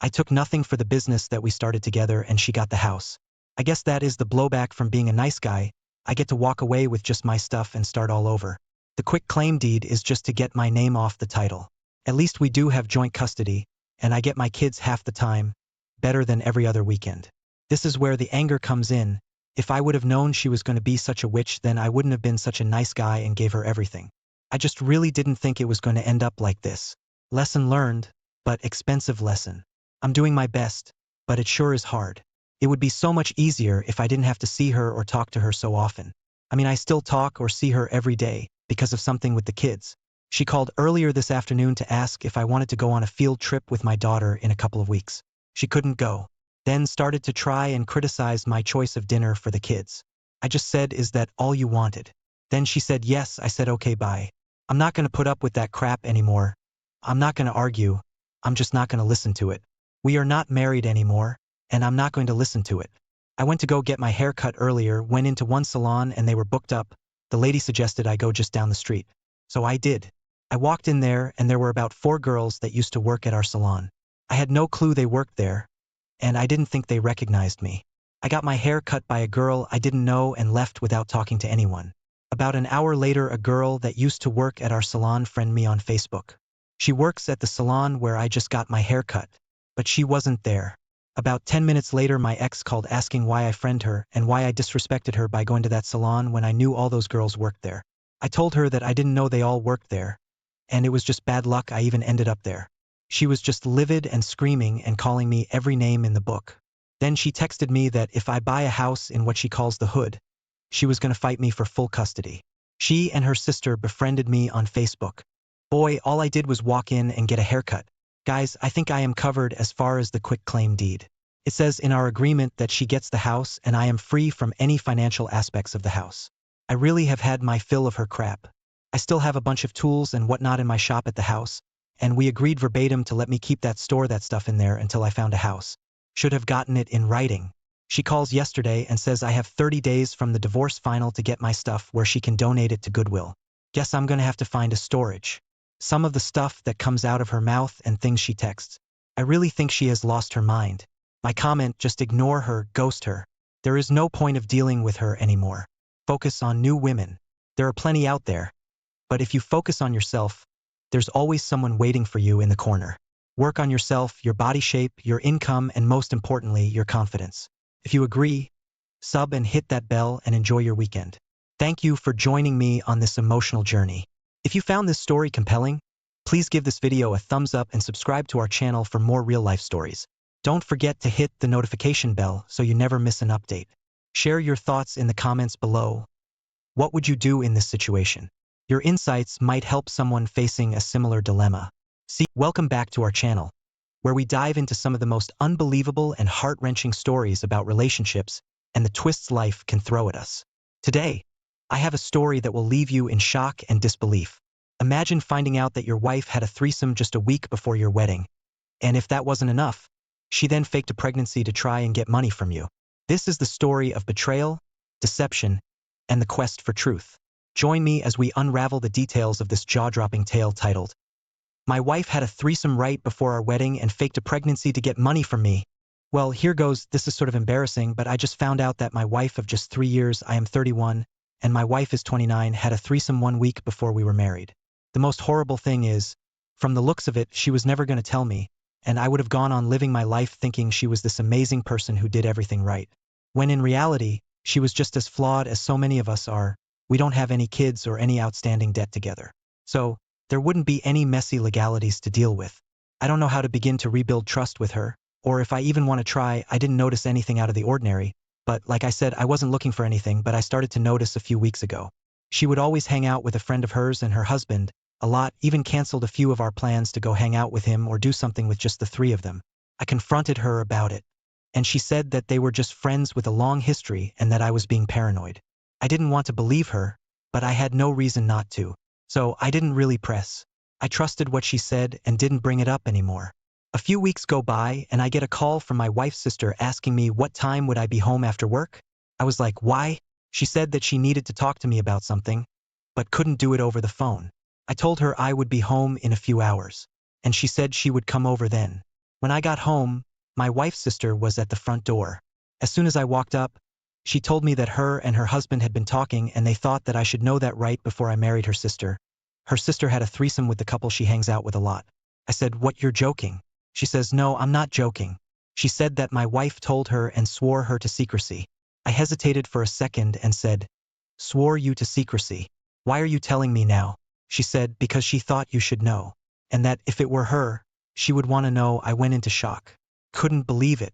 I took nothing for the business that we started together and she got the house. I guess that is the blowback from being a nice guy. I get to walk away with just my stuff and start all over. The quick claim deed is just to get my name off the title. At least we do have joint custody, and I get my kids half the time, better than every other weekend. This is where the anger comes in. If I would have known she was going to be such a witch, then I wouldn't have been such a nice guy and gave her everything. I just really didn't think it was going to end up like this. Lesson learned, but expensive lesson. I'm doing my best, but it sure is hard. It would be so much easier if I didn't have to see her or talk to her so often. I mean, I still talk or see her every day because of something with the kids. She called earlier this afternoon to ask if I wanted to go on a field trip with my daughter in a couple of weeks. She couldn't go. Then started to try and criticize my choice of dinner for the kids. I just said, is that all you wanted? Then she said yes. I said okay, bye. I'm not gonna put up with that crap anymore. I'm not gonna argue. I'm just not gonna listen to it. We are not married anymore, and I'm not going to listen to it. I went to go get my hair cut earlier, went into one salon and they were booked up. The lady suggested I go just down the street. So I did. I walked in there and there were about 4 girls that used to work at our salon. I had no clue they worked there, and I didn't think they recognized me. I got my hair cut by a girl I didn't know and left without talking to anyone. About an hour later, a girl that used to work at our salon friended me on Facebook. She works at the salon where I just got my hair cut, but she wasn't there. About 10 minutes later, my ex called asking why I friend her and why I disrespected her by going to that salon when I knew all those girls worked there. I told her that I didn't know they all worked there, and it was just bad luck I even ended up there. She was just livid and screaming and calling me every name in the book. Then she texted me that if I buy a house in what she calls the hood, she was going to fight me for full custody. She and her sister befriended me on Facebook. Boy, all I did was walk in and get a haircut. Guys, I think I am covered as far as the quit claim deed. It says in our agreement that she gets the house and I am free from any financial aspects of the house. I really have had my fill of her crap. I still have a bunch of tools and whatnot in my shop at the house, and we agreed verbatim to let me keep that stuff in there until I found a house. Should have gotten it in writing. She calls yesterday and says I have 30 days from the divorce final to get my stuff where she can donate it to Goodwill. Guess I'm gonna have to find a storage. Some of the stuff that comes out of her mouth and things she texts. I really think she has lost her mind. My comment, just ignore her, ghost her. There is no point of dealing with her anymore. Focus on new women. There are plenty out there. But if you focus on yourself, there's always someone waiting for you in the corner. Work on yourself, your body shape, your income, and most importantly, your confidence. If you agree, sub and hit that bell and enjoy your weekend. Thank you for joining me on this emotional journey. If you found this story compelling, please give this video a thumbs up and subscribe to our channel for more real-life stories. Don't forget to hit the notification bell so you never miss an update. Share your thoughts in the comments below. What would you do in this situation? Your insights might help someone facing a similar dilemma. Welcome back to our channel, where we dive into some of the most unbelievable and heart-wrenching stories about relationships and the twists life can throw at us. Today, I have a story that will leave you in shock and disbelief. Imagine finding out that your wife had a threesome just a week before your wedding, and if that wasn't enough, she then faked a pregnancy to try and get money from you. This is the story of betrayal, deception, and the quest for truth. Join me as we unravel the details of this jaw-dropping tale titled, "My wife had a threesome right before our wedding and faked a pregnancy to get money from me." Well, here goes. This is sort of embarrassing, but I just found out that my wife of just 3 years, I am 31, and my wife is 29, had a threesome 1 week before we were married. The most horrible thing is, from the looks of it, she was never going to tell me, and I would have gone on living my life thinking she was this amazing person who did everything right. When in reality, she was just as flawed as so many of us are. We don't have any kids or any outstanding debt together. So, there wouldn't be any messy legalities to deal with. I don't know how to begin to rebuild trust with her, or if I even want to try. I didn't notice anything out of the ordinary, but like I said, I wasn't looking for anything, but I started to notice a few weeks ago. She would always hang out with a friend of hers and her husband, a lot, even canceled a few of our plans to go hang out with him or do something with just the 3 of them. I confronted her about it, and she said that they were just friends with a long history and that I was being paranoid. I didn't want to believe her, but I had no reason not to. So I didn't really press. I trusted what she said and didn't bring it up anymore. A few weeks go by and I get a call from my wife's sister asking me what time would I be home after work. I was like, why? She said that she needed to talk to me about something, but couldn't do it over the phone. I told her I would be home in a few hours, and she said she would come over then. When I got home, my wife's sister was at the front door. As soon as I walked up, she told me that her and her husband had been talking and they thought that I should know that right before I married her sister. Her sister had a threesome with the couple she hangs out with a lot. I said, "What, you're joking?" She says, "No, I'm not joking." She said that my wife told her and swore her to secrecy. I hesitated for a second and said, "Swore you to secrecy? Why are you telling me now?" She said, "Because she thought you should know, and that if it were her, she would want to know." I went into shock. Couldn't believe it.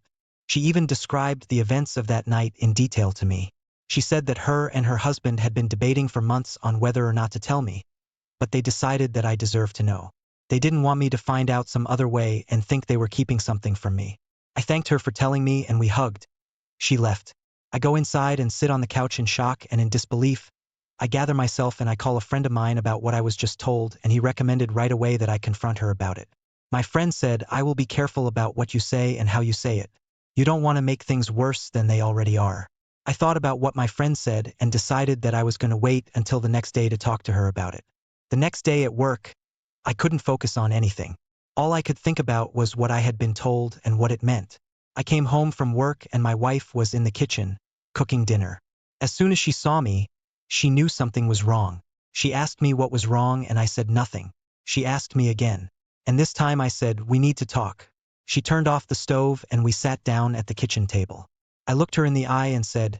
She even described the events of that night in detail to me. She said that her and her husband had been debating for months on whether or not to tell me, but they decided that I deserved to know. They didn't want me to find out some other way and think they were keeping something from me. I thanked her for telling me and we hugged. She left. I go inside and sit on the couch in shock and in disbelief. I gather myself and I call a friend of mine about what I was just told, and he recommended right away that I confront her about it. My friend said, I will be careful about what you say and how you say it. You don't want to make things worse than they already are. I thought about what my friend said and decided that I was going to wait until the next day to talk to her about it. The next day at work, I couldn't focus on anything. All I could think about was what I had been told and what it meant. I came home from work and my wife was in the kitchen, cooking dinner. As soon as she saw me, she knew something was wrong. She asked me what was wrong and I said nothing. She asked me again. And this time I said, we need to talk. She turned off the stove and we sat down at the kitchen table. I looked her in the eye and said,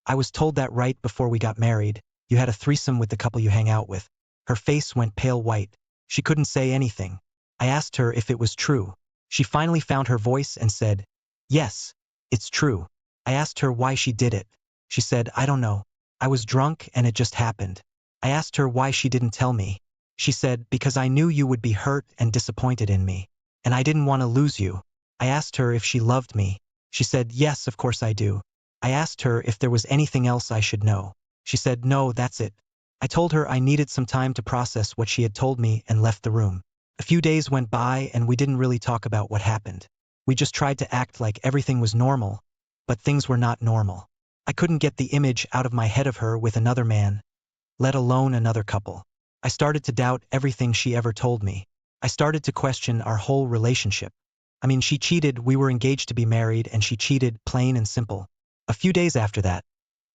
I was told that right before we got married, you had a threesome with the couple you hang out with. Her face went pale white. She couldn't say anything. I asked her if it was true. She finally found her voice and said, yes, it's true. I asked her why she did it. She said, I don't know. I was drunk and it just happened. I asked her why she didn't tell me. She said, because I knew you would be hurt and disappointed in me. And I didn't want to lose you. I asked her if she loved me. She said, yes, of course I do. I asked her if there was anything else I should know. She said, no, that's it. I told her I needed some time to process what she had told me and left the room. A few days went by and we didn't really talk about what happened. We just tried to act like everything was normal, but things were not normal. I couldn't get the image out of my head of her with another man, let alone another couple. I started to doubt everything she ever told me. I started to question our whole relationship. I mean, she cheated, we were engaged to be married, and she cheated, plain and simple. A few days after that,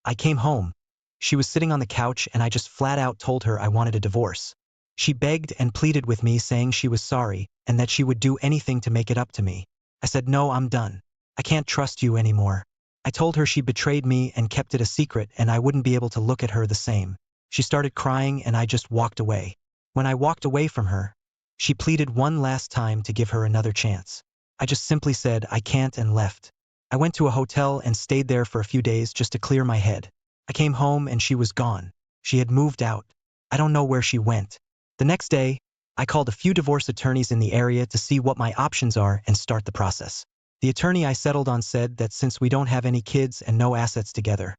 I came home. She was sitting on the couch and I just flat out told her I wanted a divorce. She begged and pleaded with me, saying she was sorry and that she would do anything to make it up to me. I said, no, I'm done. I can't trust you anymore. I told her she betrayed me and kept it a secret and I wouldn't be able to look at her the same. She started crying and I just walked away. When I walked away from her, she pleaded one last time to give her another chance. I just simply said, I can't, and left. I went to a hotel and stayed there for a few days just to clear my head. I came home and she was gone. She had moved out. I don't know where she went. The next day, I called a few divorce attorneys in the area to see what my options are and start the process. The attorney I settled on said that since we don't have any kids and no assets together,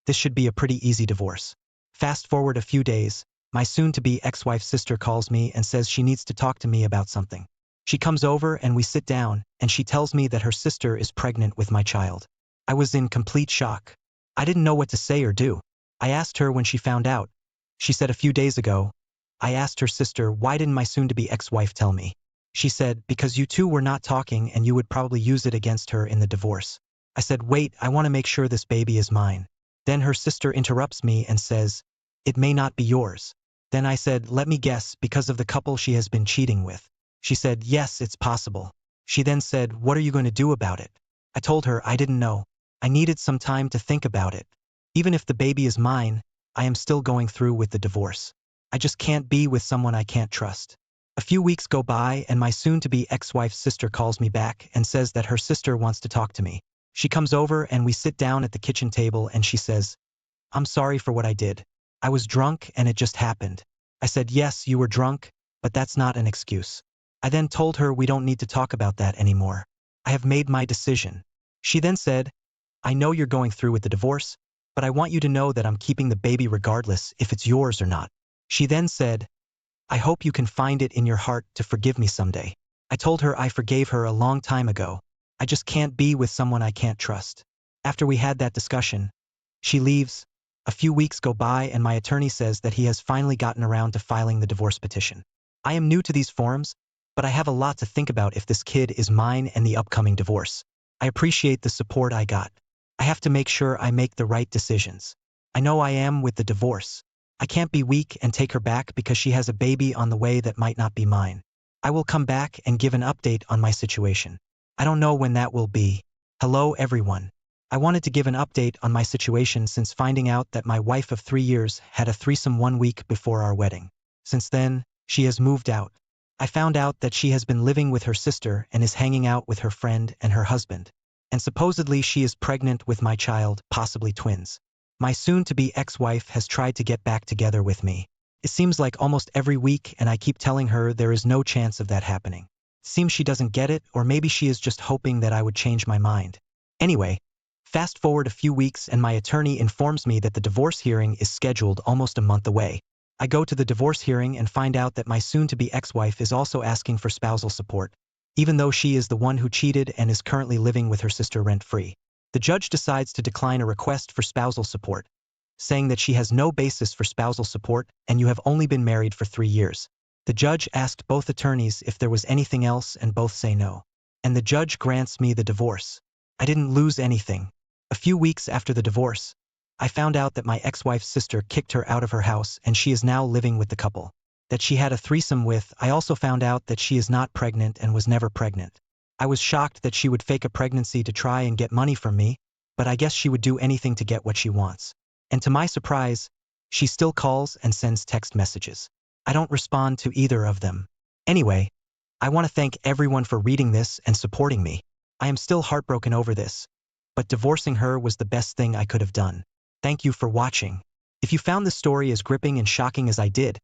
this should be a pretty easy divorce. Fast forward a few days, my soon-to-be ex-wife's sister calls me and says she needs to talk to me about something. She comes over and we sit down, and she tells me that her sister is pregnant with my child. I was in complete shock. I didn't know what to say or do. I asked her when she found out. She said a few days ago. I asked her sister, why didn't my soon-to-be ex-wife tell me? She said, because you two were not talking and you would probably use it against her in the divorce. I said, wait, I want to make sure this baby is mine. Then her sister interrupts me and says, it may not be yours. Then I said, let me guess, because of the couple she has been cheating with. She said, yes, it's possible. She then said, what are you going to do about it? I told her I didn't know. I needed some time to think about it. Even if the baby is mine, I am still going through with the divorce. I just can't be with someone I can't trust. A few weeks go by and my soon-to-be ex-wife's sister calls me back and says that her sister wants to talk to me. She comes over and we sit down at the kitchen table and she says, I'm sorry for what I did. I was drunk and it just happened. I said, yes, you were drunk, but that's not an excuse. I then told her we don't need to talk about that anymore. I have made my decision. She then said, I know you're going through with the divorce, but I want you to know that I'm keeping the baby regardless if it's yours or not. She then said, I hope you can find it in your heart to forgive me someday. I told her I forgave her a long time ago. I just can't be with someone I can't trust. After we had that discussion, she leaves. A few weeks go by and my attorney says that he has finally gotten around to filing the divorce petition. I am new to these forms, but I have a lot to think about if this kid is mine and the upcoming divorce. I appreciate the support I got. I have to make sure I make the right decisions. I know I am with the divorce. I can't be weak and take her back because she has a baby on the way that might not be mine. I will come back and give an update on my situation. I don't know when that will be. Hello everyone. I wanted to give an update on my situation since finding out that my wife of 3 years had a threesome 1 week before our wedding. Since then, she has moved out. I found out that she has been living with her sister and is hanging out with her friend and her husband. And supposedly she is pregnant with my child, possibly twins. My soon-to-be ex-wife has tried to get back together with me. It seems like almost every week and I keep telling her there is no chance of that happening. Seems she doesn't get it, or maybe she is just hoping that I would change my mind. Anyway, Fast forward a few weeks and my attorney informs me that the divorce hearing is scheduled almost a month away. I go to the divorce hearing and find out that my soon-to-be ex-wife is also asking for spousal support, even though she is the one who cheated and is currently living with her sister rent-free. The judge decides to decline a request for spousal support, saying that she has no basis for spousal support and you have only been married for 3 years. The judge asked both attorneys if there was anything else and both say no. And the judge grants me the divorce. I didn't lose anything. A few weeks after the divorce, I found out that my ex-wife's sister kicked her out of her house and she is now living with the couple that she had a threesome with. I also found out that she is not pregnant and was never pregnant. I was shocked that she would fake a pregnancy to try and get money from me, but I guess she would do anything to get what she wants. And to my surprise, she still calls and sends text messages. I don't respond to either of them. Anyway, I want to thank everyone for reading this and supporting me. I am still heartbroken over this, but divorcing her was the best thing I could have done. Thank you for watching. If you found this story as gripping and shocking as I did,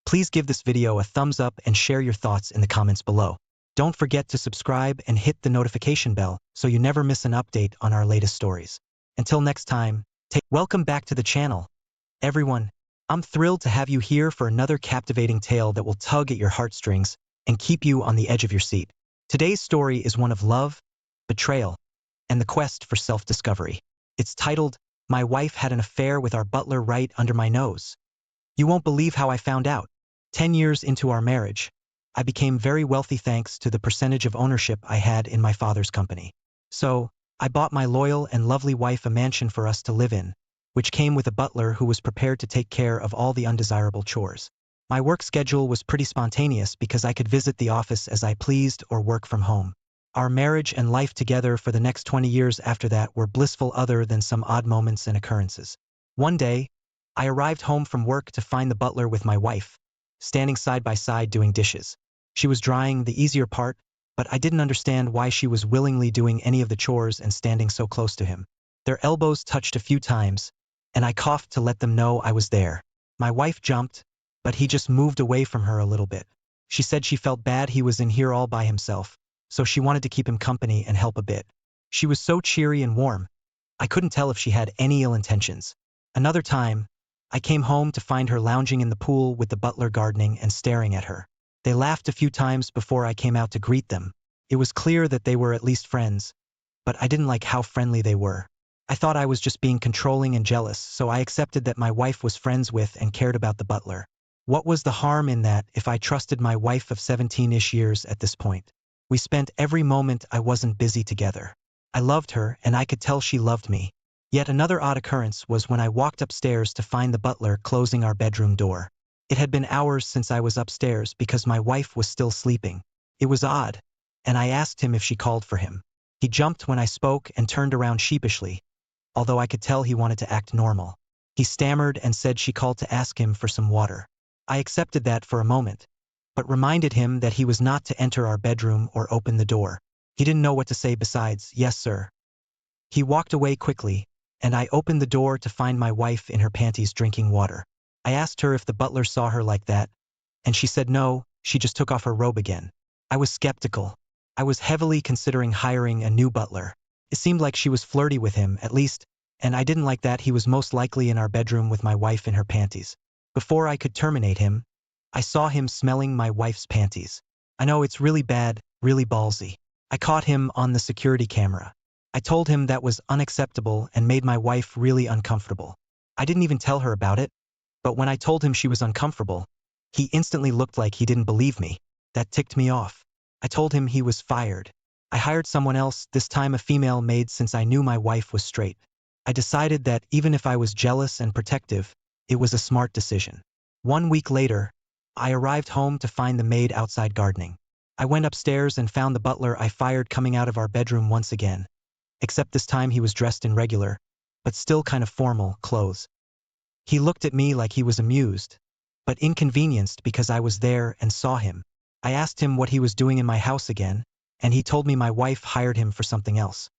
please give this video a thumbs up and share your thoughts in the comments below. Don't forget to subscribe and hit the notification bell so you never miss an update on our latest stories. Until next time, welcome back to the channel. Everyone, I'm thrilled to have you here for another captivating tale that will tug at your heartstrings and keep you on the edge of your seat. Today's story is one of love, betrayal, and the quest for self-discovery. It's titled, My Wife Had an Affair with Our Butler Right Under My Nose. You won't believe how I found out. 10 years into our marriage, I became very wealthy thanks to the percentage of ownership I had in my father's company. So, I bought my loyal and lovely wife a mansion for us to live in, which came with a butler who was prepared to take care of all the undesirable chores. My work schedule was pretty spontaneous because I could visit the office as I pleased or work from home. Our marriage and life together for the next 20 years after that were blissful other than some odd moments and occurrences. One day, I arrived home from work to find the butler with my wife, standing side by side doing dishes. She was drying the easier part, but I didn't understand why she was willingly doing any of the chores and standing so close to him. Their elbows touched a few times, and I coughed to let them know I was there. My wife jumped, but he just moved away from her a little bit. She said she felt bad he was in here all by himself, so she wanted to keep him company and help a bit. She was so cheery and warm, I couldn't tell if she had any ill intentions. Another time, I came home to find her lounging in the pool with the butler gardening and staring at her. They laughed a few times before I came out to greet them. It was clear that they were at least friends, but I didn't like how friendly they were. I thought I was just being controlling and jealous, so I accepted that my wife was friends with and cared about the butler. What was the harm in that if I trusted my wife of 17-ish years at this point? We spent every moment I wasn't busy together. I loved her, and I could tell she loved me. Yet another odd occurrence was when I walked upstairs to find the butler closing our bedroom door. It had been hours since I was upstairs because my wife was still sleeping. It was odd, and I asked him if she called for him. He jumped when I spoke and turned around sheepishly, although I could tell he wanted to act normal. He stammered and said she called to ask him for some water. I accepted that for a moment, but reminded him that he was not to enter our bedroom or open the door. He didn't know what to say besides, "Yes, sir." He walked away quickly, and I opened the door to find my wife in her panties drinking water. I asked her if the butler saw her like that, and she said no, she just took off her robe again. I was skeptical. I was heavily considering hiring a new butler. It seemed like she was flirty with him, at least, and I didn't like that he was most likely in our bedroom with my wife in her panties. Before I could terminate him, I saw him smelling my wife's panties. I know it's really bad, really ballsy. I caught him on the security camera. I told him that was unacceptable and made my wife really uncomfortable. I didn't even tell her about it, but when I told him she was uncomfortable, he instantly looked like he didn't believe me. That ticked me off. I told him he was fired. I hired someone else, this time a female maid, since I knew my wife was straight. I decided that even if I was jealous and protective, it was a smart decision. 1 week later, I arrived home to find the maid outside gardening. I went upstairs and found the butler I fired coming out of our bedroom once again, except this time he was dressed in regular, but still kind of formal, clothes. He looked at me like he was amused, but inconvenienced because I was there and saw him. I asked him what he was doing in my house again, and he told me my wife hired him for something else.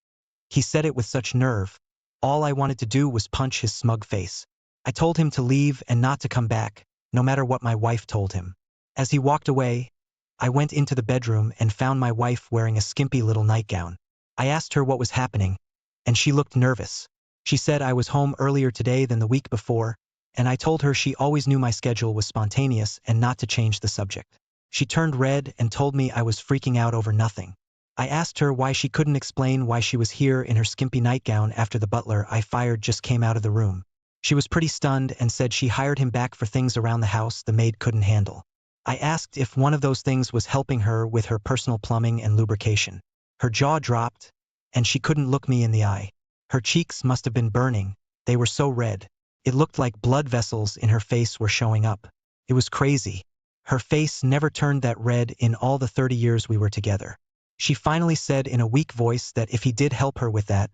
He said it with such nerve. All I wanted to do was punch his smug face. I told him to leave and not to come back, no matter what my wife told him. As he walked away, I went into the bedroom and found my wife wearing a skimpy little nightgown. I asked her what was happening, and she looked nervous. She said I was home earlier today than the week before, and I told her she always knew my schedule was spontaneous and not to change the subject. She turned red and told me I was freaking out over nothing. I asked her why she couldn't explain why she was here in her skimpy nightgown after the butler I fired just came out of the room. She was pretty stunned and said she hired him back for things around the house the maid couldn't handle. I asked if one of those things was helping her with her personal plumbing and lubrication. Her jaw dropped, and she couldn't look me in the eye. Her cheeks must have been burning. They were so red. It looked like blood vessels in her face were showing up. It was crazy. Her face never turned that red in all the 30 years we were together. She finally said in a weak voice that if he did help her with that,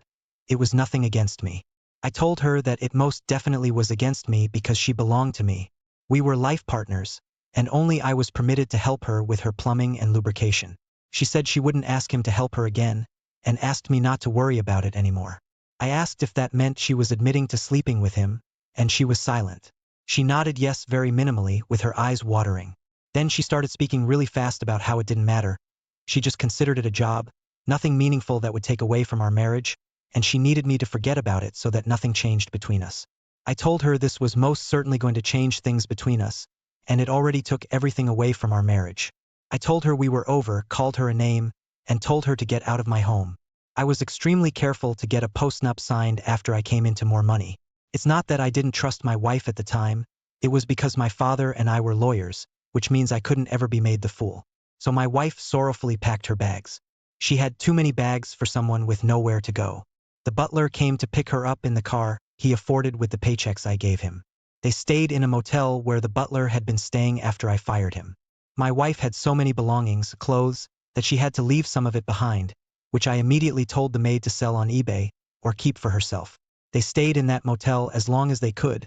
it was nothing against me. I told her that it most definitely was against me because she belonged to me. We were life partners, and only I was permitted to help her with her plumbing and lubrication. She said she wouldn't ask him to help her again, and asked me not to worry about it anymore. I asked if that meant she was admitting to sleeping with him, and she was silent. She nodded yes very minimally, with her eyes watering. Then she started speaking really fast about how it didn't matter. She just considered it a job, nothing meaningful that would take away from our marriage, and she needed me to forget about it so that nothing changed between us. I told her this was most certainly going to change things between us, and it already took everything away from our marriage. I told her we were over, called her a name, and told her to get out of my home. I was extremely careful to get a postnup signed after I came into more money. It's not that I didn't trust my wife at the time, it was because my father and I were lawyers, which means I couldn't ever be made the fool. So my wife sorrowfully packed her bags. She had too many bags for someone with nowhere to go. The butler came to pick her up in the car he afforded with the paychecks I gave him. They stayed in a motel where the butler had been staying after I fired him. My wife had so many belongings, clothes, that she had to leave some of it behind, which I immediately told the maid to sell on eBay or keep for herself. They stayed in that motel as long as they could,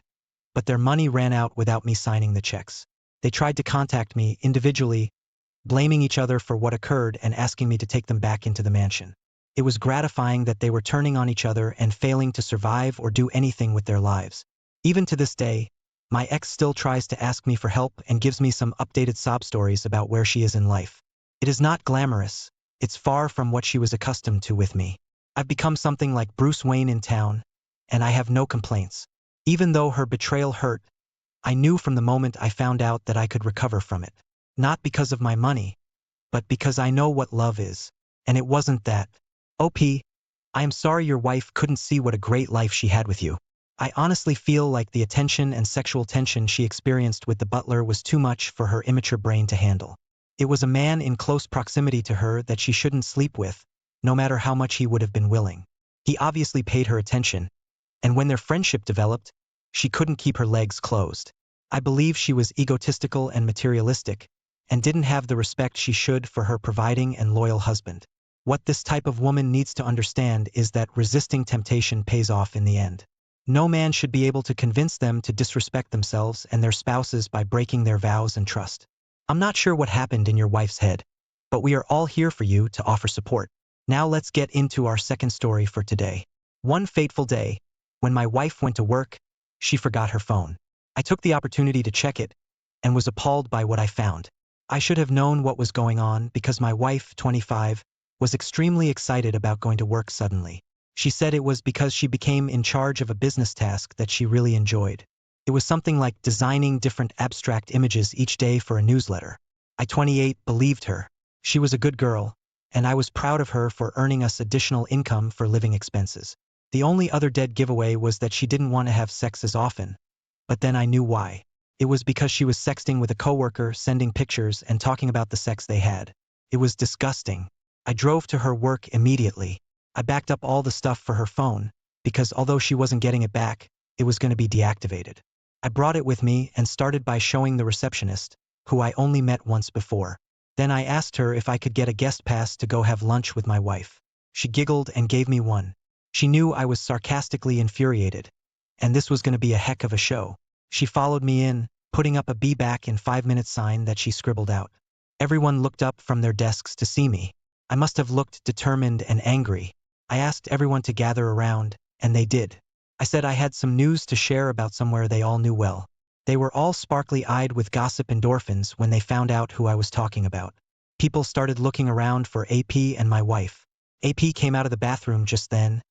but their money ran out without me signing the checks. They tried to contact me individually, blaming each other for what occurred and asking me to take them back into the mansion. It was gratifying that they were turning on each other and failing to survive or do anything with their lives. Even to this day, my ex still tries to ask me for help and gives me some updated sob stories about where she is in life. It is not glamorous. It's far from what she was accustomed to with me. I've become something like Bruce Wayne in town, and I have no complaints. Even though her betrayal hurt, I knew from the moment I found out that I could recover from it. Not because of my money, but because I know what love is. And it wasn't that. OP, I am sorry your wife couldn't see what a great life she had with you. I honestly feel like the attention and sexual tension she experienced with the butler was too much for her immature brain to handle. It was a man in close proximity to her that she shouldn't sleep with, no matter how much he would have been willing. He obviously paid her attention, and when their friendship developed, she couldn't keep her legs closed. I believe she was egotistical and materialistic, and didn't have the respect she should for her providing and loyal husband. What this type of woman needs to understand is that resisting temptation pays off in the end. No man should be able to convince them to disrespect themselves and their spouses by breaking their vows and trust. I'm not sure what happened in your wife's head, but we are all here for you to offer support. Now let's get into our second story for today. One fateful day, when my wife went to work, she forgot her phone. I took the opportunity to check it, and was appalled by what I found. I should have known what was going on because my wife, 25, was extremely excited about going to work suddenly. She said it was because she became in charge of a business task that she really enjoyed. It was something like designing different abstract images each day for a newsletter. I, 28, believed her. She was a good girl, and I was proud of her for earning us additional income for living expenses. The only other dead giveaway was that she didn't want to have sex as often, but then I knew why. It was because she was sexting with a coworker, sending pictures and talking about the sex they had. It was disgusting. I drove to her work immediately. I backed up all the stuff for her phone, because although she wasn't getting it back, it was going to be deactivated. I brought it with me and started by showing the receptionist, who I only met once before. Then I asked her if I could get a guest pass to go have lunch with my wife. She giggled and gave me one. She knew I was sarcastically infuriated, and this was going to be a heck of a show. She followed me in, putting up a "be back in 5 minutes" sign that she scribbled out. Everyone looked up from their desks to see me. I must have looked determined and angry. I asked everyone to gather around, and they did. I said I had some news to share about somewhere they all knew well. They were all sparkly-eyed with gossip endorphins when they found out who I was talking about. People started looking around for AP and my wife. AP came out of the bathroom just then,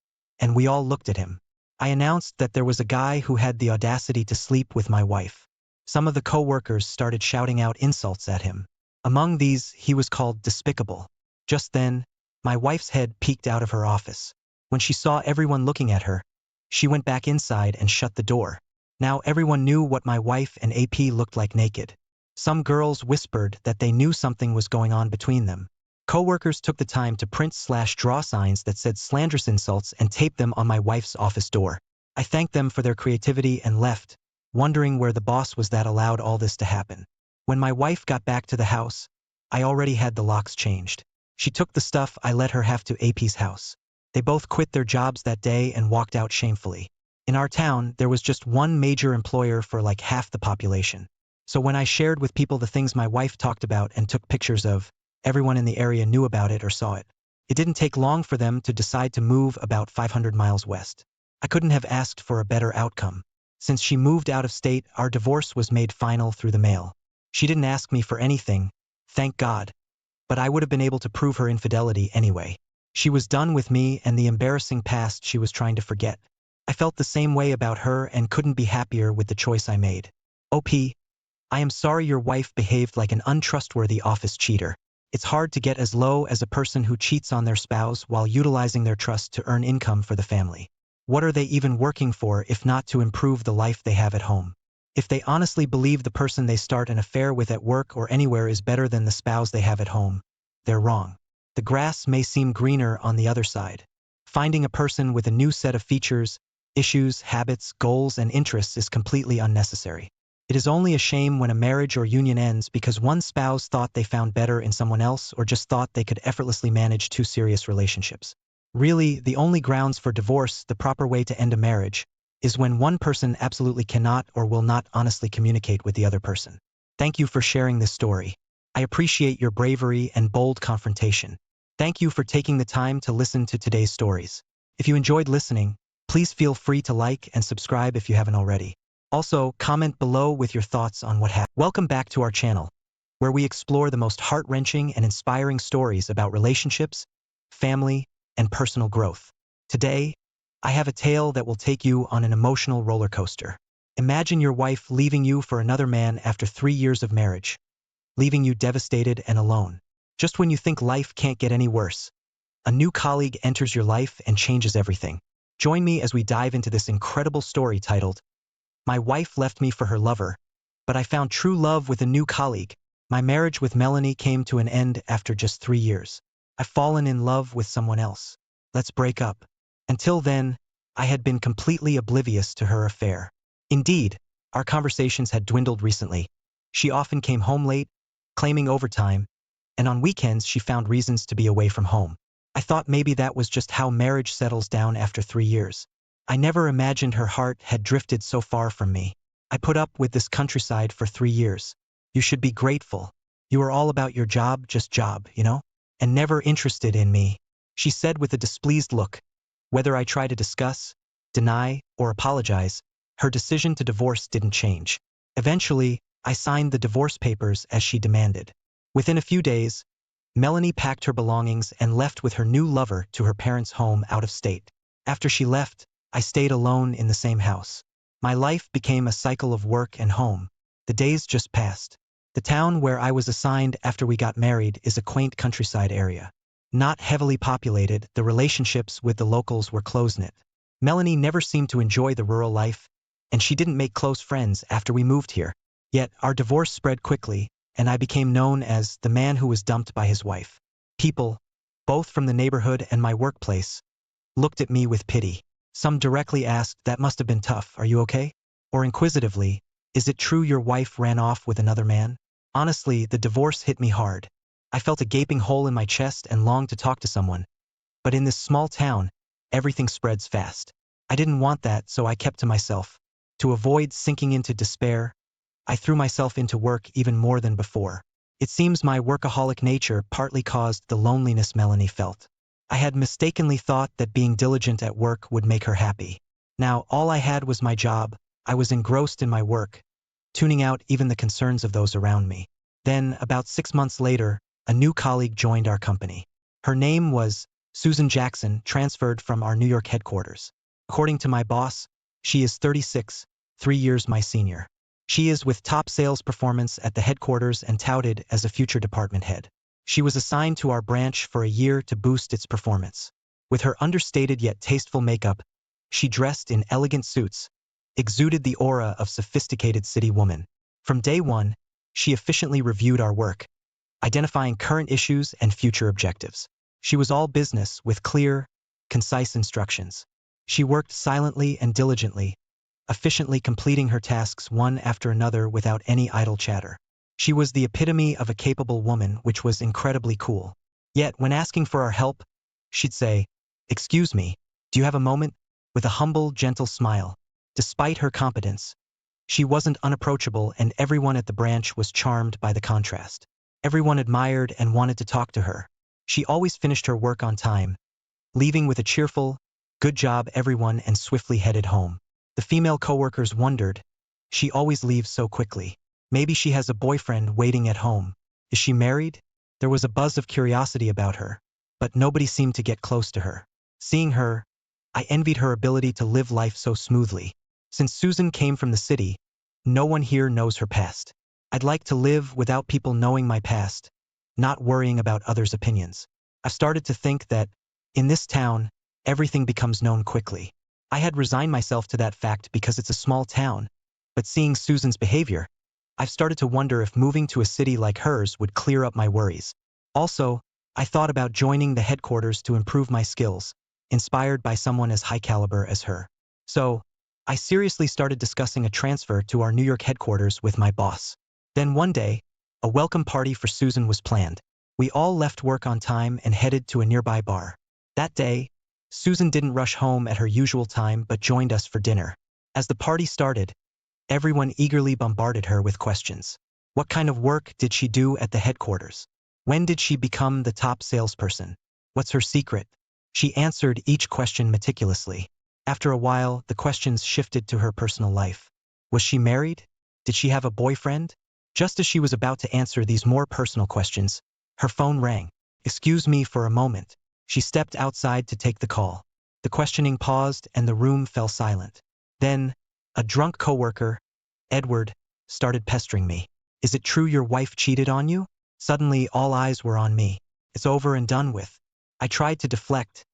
and we all looked at him. I announced that there was a guy who had the audacity to sleep with my wife. Some of the co-workers started shouting out insults at him. Among these, he was called despicable. Just then, my wife's head peeked out of her office. When she saw everyone looking at her, she went back inside and shut the door. Now everyone knew what my wife and AP looked like naked. Some girls whispered that they knew something was going on between them. Co-workers took the time to print/draw signs that said slanderous insults and taped them on my wife's office door. I thanked them for their creativity and left, wondering where the boss was that allowed all this to happen. When my wife got back to the house, I already had the locks changed. She took the stuff I let her have to AP's house. They both quit their jobs that day and walked out shamefully. In our town, there was just one major employer for like half the population. So when I shared with people the things my wife talked about and took pictures of, everyone in the area knew about it or saw it. It didn't take long for them to decide to move about 500 miles west. I couldn't have asked for a better outcome. Since she moved out of state, our divorce was made final through the mail. She didn't ask me for anything, thank God, but I would have been able to prove her infidelity anyway. She was done with me and the embarrassing past she was trying to forget. I felt the same way about her and couldn't be happier with the choice I made. OP, I am sorry your wife behaved like an untrustworthy office cheater. It's hard to get as low as a person who cheats on their spouse while utilizing their trust to earn income for the family. What are they even working for if not to improve the life they have at home? If they honestly believe the person they start an affair with at work or anywhere is better than the spouse they have at home, they're wrong. The grass may seem greener on the other side. Finding a person with a new set of features, issues, habits, goals, and interests is completely unnecessary. It is only a shame when a marriage or union ends because one spouse thought they found better in someone else or just thought they could effortlessly manage two serious relationships. Really, the only grounds for divorce, the proper way to end a marriage, is when one person absolutely cannot or will not honestly communicate with the other person. Thank you for sharing this story. I appreciate your bravery and bold confrontation. Thank you for taking the time to listen to today's stories. If you enjoyed listening, please feel free to like and subscribe if you haven't already. Also, comment below with your thoughts on what happened. Welcome back to our channel, where we explore the most heart-wrenching and inspiring stories about relationships, family, and personal growth. Today, I have a tale that will take you on an emotional roller coaster. Imagine your wife leaving you for another man after 3 years of marriage, leaving you devastated and alone. Just when you think life can't get any worse, a new colleague enters your life and changes everything. Join me as we dive into this incredible story titled, My Wife Left Me for Her Lover, but I Found True Love with a New Colleague. My marriage with Melanie came to an end after just 3 years. I've fallen in love with someone else. Let's break up. Until then, I had been completely oblivious to her affair. Indeed, our conversations had dwindled recently. She often came home late, claiming overtime, and on weekends she found reasons to be away from home. I thought maybe that was just how marriage settles down after 3 years. I never imagined her heart had drifted so far from me. I put up with this countryside for 3 years. You should be grateful. You were all about your job, just job, you know? And never interested in me, she said with a displeased look. Whether I tried to discuss, deny, or apologize, her decision to divorce didn't change. Eventually, I signed the divorce papers as she demanded. Within a few days, Melanie packed her belongings and left with her new lover to her parents' home out of state. After she left, I stayed alone in the same house. My life became a cycle of work and home. The days just passed. The town where I was assigned after we got married is a quaint countryside area. Not heavily populated, the relationships with the locals were close-knit. Melanie never seemed to enjoy the rural life, and she didn't make close friends after we moved here. Yet, our divorce spread quickly, and I became known as the man who was dumped by his wife. People, both from the neighborhood and my workplace, looked at me with pity. Some directly asked, "That must have been tough, are you okay?" Or inquisitively, "Is it true your wife ran off with another man?" Honestly, the divorce hit me hard. I felt a gaping hole in my chest and longed to talk to someone. But in this small town, everything spreads fast. I didn't want that, so I kept to myself. To avoid sinking into despair, I threw myself into work even more than before. It seems my workaholic nature partly caused the loneliness Melanie felt. I had mistakenly thought that being diligent at work would make her happy. Now, all I had was my job. I was engrossed in my work, tuning out even the concerns of those around me. Then, about 6 months later, a new colleague joined our company. Her name was Susan Jackson, transferred from our New York headquarters. According to my boss, she is 36, 3 years my senior. She is with top sales performance at the headquarters and touted as a future department head. She was assigned to our branch for a year to boost its performance. With her understated yet tasteful makeup, she dressed in elegant suits, exuded the aura of sophisticated city woman. From day one, she efficiently reviewed our work, identifying current issues and future objectives. She was all business with clear, concise instructions. She worked silently and diligently, efficiently completing her tasks one after another without any idle chatter. She was the epitome of a capable woman, which was incredibly cool. Yet, when asking for our help, she'd say, "Excuse me, do you have a moment?" with a humble, gentle smile. Despite her competence, she wasn't unapproachable, and everyone at the branch was charmed by the contrast. Everyone admired and wanted to talk to her. She always finished her work on time, leaving with a cheerful, "Good job, everyone," and swiftly headed home. The female coworkers wondered, "She always leaves so quickly. Maybe she has a boyfriend waiting at home. Is she married?" There was a buzz of curiosity about her, but nobody seemed to get close to her. Seeing her, I envied her ability to live life so smoothly. Since Susan came from the city, no one here knows her past. I'd like to live without people knowing my past, not worrying about others' opinions. I've started to think that, in this town, everything becomes known quickly. I had resigned myself to that fact because it's a small town, but seeing Susan's behavior, I've started to wonder if moving to a city like hers would clear up my worries. Also, I thought about joining the headquarters to improve my skills, inspired by someone as high caliber as her. So, I seriously started discussing a transfer to our New York headquarters with my boss. Then one day, a welcome party for Susan was planned. We all left work on time and headed to a nearby bar. That day, Susan didn't rush home at her usual time but joined us for dinner. As the party started, everyone eagerly bombarded her with questions. What kind of work did she do at the headquarters? When did she become the top salesperson? What's her secret? She answered each question meticulously. After a while, the questions shifted to her personal life. Was she married? Did she have a boyfriend? Just as she was about to answer these more personal questions, her phone rang. "Excuse me for a moment." She stepped outside to take the call. The questioning paused and the room fell silent. Then, a drunk coworker, Edward, started pestering me. "Is it true your wife cheated on you?" Suddenly, all eyes were on me. "It's over and done with." I tried to deflect,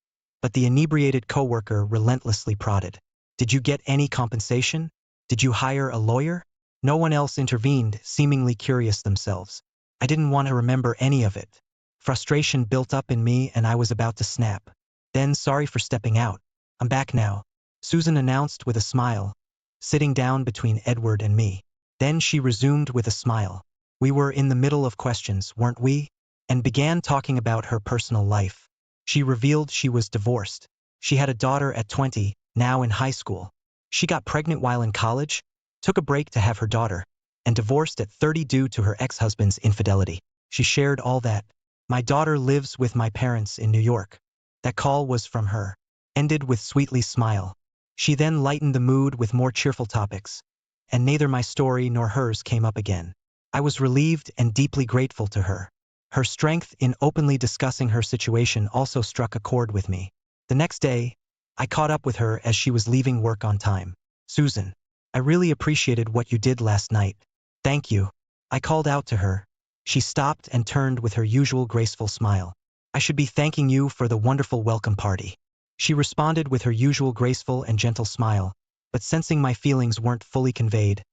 but the inebriated coworker relentlessly prodded. "Did you get any compensation? Did you hire a lawyer?" No one else intervened, seemingly curious themselves. I didn't want to remember any of it. Frustration built up in me and I was about to snap. Then, "Sorry for stepping out. I'm back now," Susan announced with a smile, sitting down between Edward and me. Then she resumed with a smile. "We were in the middle of questions, weren't we?" and began talking about her personal life. She revealed she was divorced. She had a daughter at 20, now in high school. She got pregnant while in college, took a break to have her daughter, and divorced at 30 due to her ex-husband's infidelity. She shared all that. "My daughter lives with my parents in New York." That call was from her. Ended with sweetly smile. She then lightened the mood with more cheerful topics, and neither my story nor hers came up again. I was relieved and deeply grateful to her. Her strength in openly discussing her situation also struck a chord with me. The next day, I caught up with her as she was leaving work on time. "Susan, I really appreciated what you did last night. Thank you." I called out to her. She stopped and turned with her usual graceful smile. "I should be thanking you for the wonderful welcome party." She responded with her usual graceful and gentle smile, but sensing my feelings weren't fully conveyed,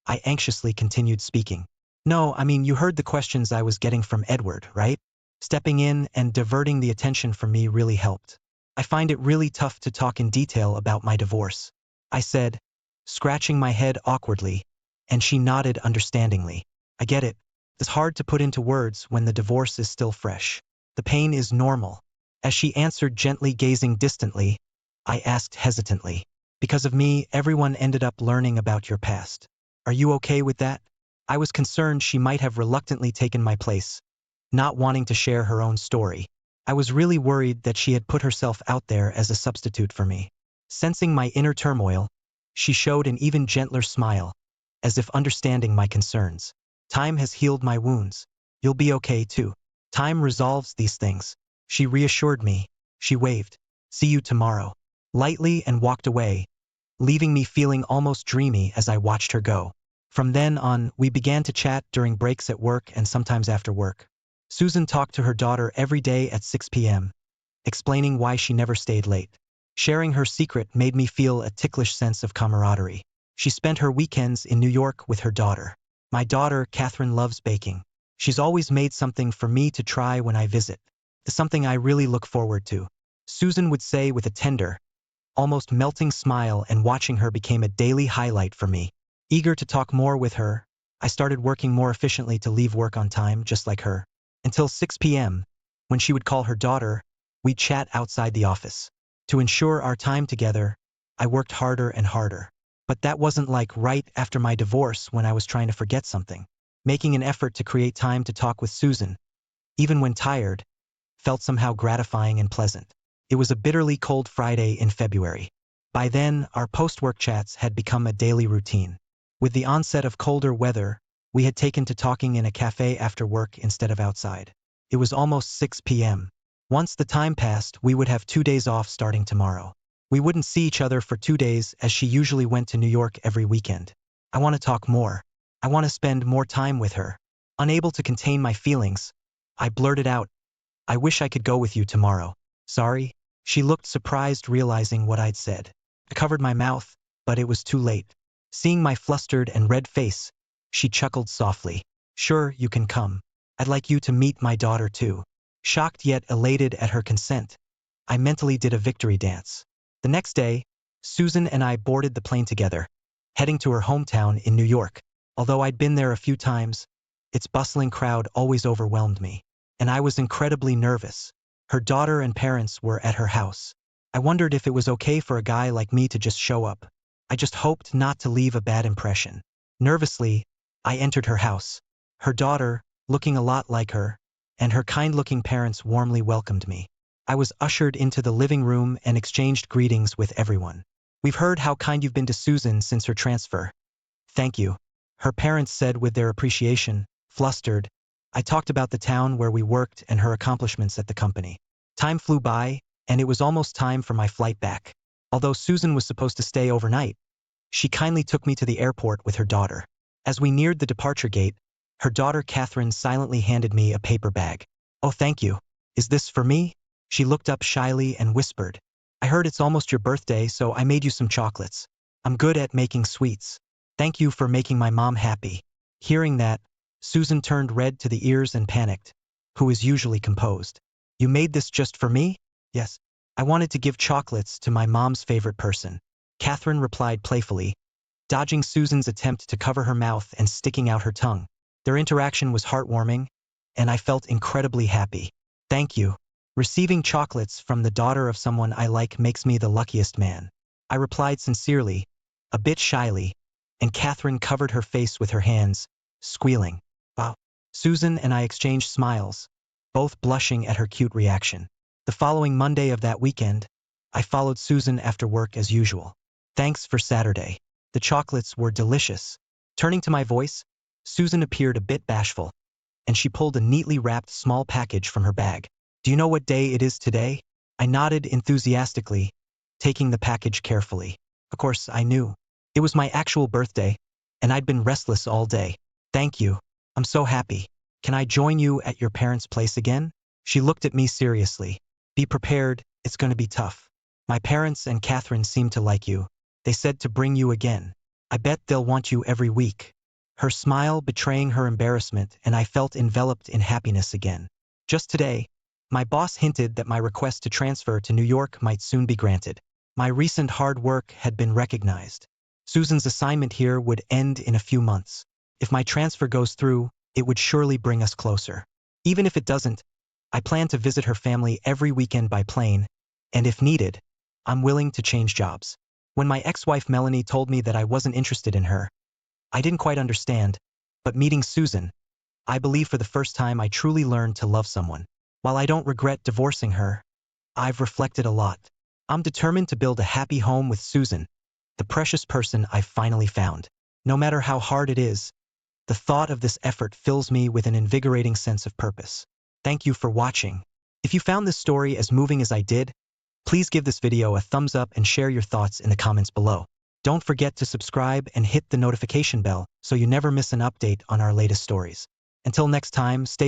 I anxiously continued speaking. "No, I mean, you heard the questions I was getting from Edward, right?" Stepping in and diverting the attention from me really helped. "I find it really tough to talk in detail about my divorce," I said, scratching my head awkwardly, and she nodded understandingly. "I get it. It's hard to put into words when the divorce is still fresh. The pain is normal." As she answered gently, gazing distantly, I asked hesitantly, "Because of me, everyone ended up learning about your past. Are you okay with that?" I was concerned she might have reluctantly taken my place, not wanting to share her own story. I was really worried that she had put herself out there as a substitute for me. Sensing my inner turmoil, she showed an even gentler smile, as if understanding my concerns. "Time has healed my wounds. You'll be okay too. Time resolves these things," she reassured me. She waved. See you tomorrow. Lightly and walked away, leaving me feeling almost dreamy as I watched her go. From then on, we began to chat during breaks at work and sometimes after work. Susan talked to her daughter every day at 6 p.m., explaining why she never stayed late. Sharing her secret made me feel a ticklish sense of camaraderie. She spent her weekends in New York with her daughter. My daughter, Catherine, loves baking. She's always made something for me to try when I visit. It's something I really look forward to, Susan would say with a tender, almost melting smile, and watching her became a daily highlight for me. Eager to talk more with her, I started working more efficiently to leave work on time, just like her. Until 6 p.m., when she would call her daughter, we'd chat outside the office. To ensure our time together, I worked harder and harder. But that wasn't like right after my divorce when I was trying to forget something. Making an effort to create time to talk with Susan, even when tired, felt somehow gratifying and pleasant. It was a bitterly cold Friday in February. By then, our post-work chats had become a daily routine. With the onset of colder weather, we had taken to talking in a cafe after work instead of outside. It was almost 6 p.m. Once the time passed, we would have 2 days off starting tomorrow. We wouldn't see each other for 2 days as she usually went to New York every weekend. I want to talk more. I want to spend more time with her. Unable to contain my feelings, I blurted out, I wish I could go with you tomorrow. Sorry? She looked surprised, realizing what I'd said. I covered my mouth, but it was too late. Seeing my flustered and red face, she chuckled softly. Sure, you can come. I'd like you to meet my daughter too. Shocked yet elated at her consent, I mentally did a victory dance. The next day, Susan and I boarded the plane together, heading to her hometown in New York. Although I'd been there a few times, its bustling crowd always overwhelmed me, and I was incredibly nervous. Her daughter and parents were at her house. I wondered if it was okay for a guy like me to just show up. I just hoped not to leave a bad impression. Nervously, I entered her house. Her daughter, looking a lot like her, and her kind-looking parents warmly welcomed me. I was ushered into the living room and exchanged greetings with everyone. We've heard how kind you've been to Susan since her transfer. Thank you, her parents said with their appreciation. Flustered, I talked about the town where we worked and her accomplishments at the company. Time flew by, and it was almost time for my flight back. Although Susan was supposed to stay overnight, she kindly took me to the airport with her daughter. As we neared the departure gate, her daughter Catherine silently handed me a paper bag. Oh, thank you. Is this for me? She looked up shyly and whispered, I heard it's almost your birthday, so I made you some chocolates. I'm good at making sweets. Thank you for making my mom happy. Hearing that, Susan turned red to the ears and panicked, who is usually composed. You made this just for me? Yes. I wanted to give chocolates to my mom's favorite person. Catherine replied playfully, dodging Susan's attempt to cover her mouth and sticking out her tongue. Their interaction was heartwarming, and I felt incredibly happy. Thank you. Receiving chocolates from the daughter of someone I like makes me the luckiest man. I replied sincerely, a bit shyly, and Catherine covered her face with her hands, squealing. Wow. Susan and I exchanged smiles, both blushing at her cute reaction. The following Monday of that weekend, I followed Susan after work as usual. Thanks for Saturday. The chocolates were delicious. Turning to my voice, Susan appeared a bit bashful, and she pulled a neatly wrapped small package from her bag. Do you know what day it is today? I nodded enthusiastically, taking the package carefully. Of course, I knew. It was my actual birthday, and I'd been restless all day. Thank you. I'm so happy. Can I join you at your parents' place again? She looked at me seriously. Be prepared, it's going to be tough. My parents and Catherine seem to like you. They said to bring you again. I bet they'll want you every week. Her smile betraying her embarrassment, and I felt enveloped in happiness again. Just today, my boss hinted that my request to transfer to New York might soon be granted. My recent hard work had been recognized. Susan's assignment here would end in a few months. If my transfer goes through, it would surely bring us closer. Even if it doesn't, I plan to visit her family every weekend by plane, and if needed, I'm willing to change jobs. When my ex-wife Melanie told me that I wasn't interested in her, I didn't quite understand, but meeting Susan, I believe for the first time I truly learned to love someone. While I don't regret divorcing her, I've reflected a lot. I'm determined to build a happy home with Susan, the precious person I've finally found. No matter how hard it is, the thought of this effort fills me with an invigorating sense of purpose. Thank you for watching. If If you found this story as moving as I did, please give this video a thumbs up and share your thoughts in the comments below. Don't forget to subscribe and hit the notification bell so you never miss an update on our latest stories. Until next time, stay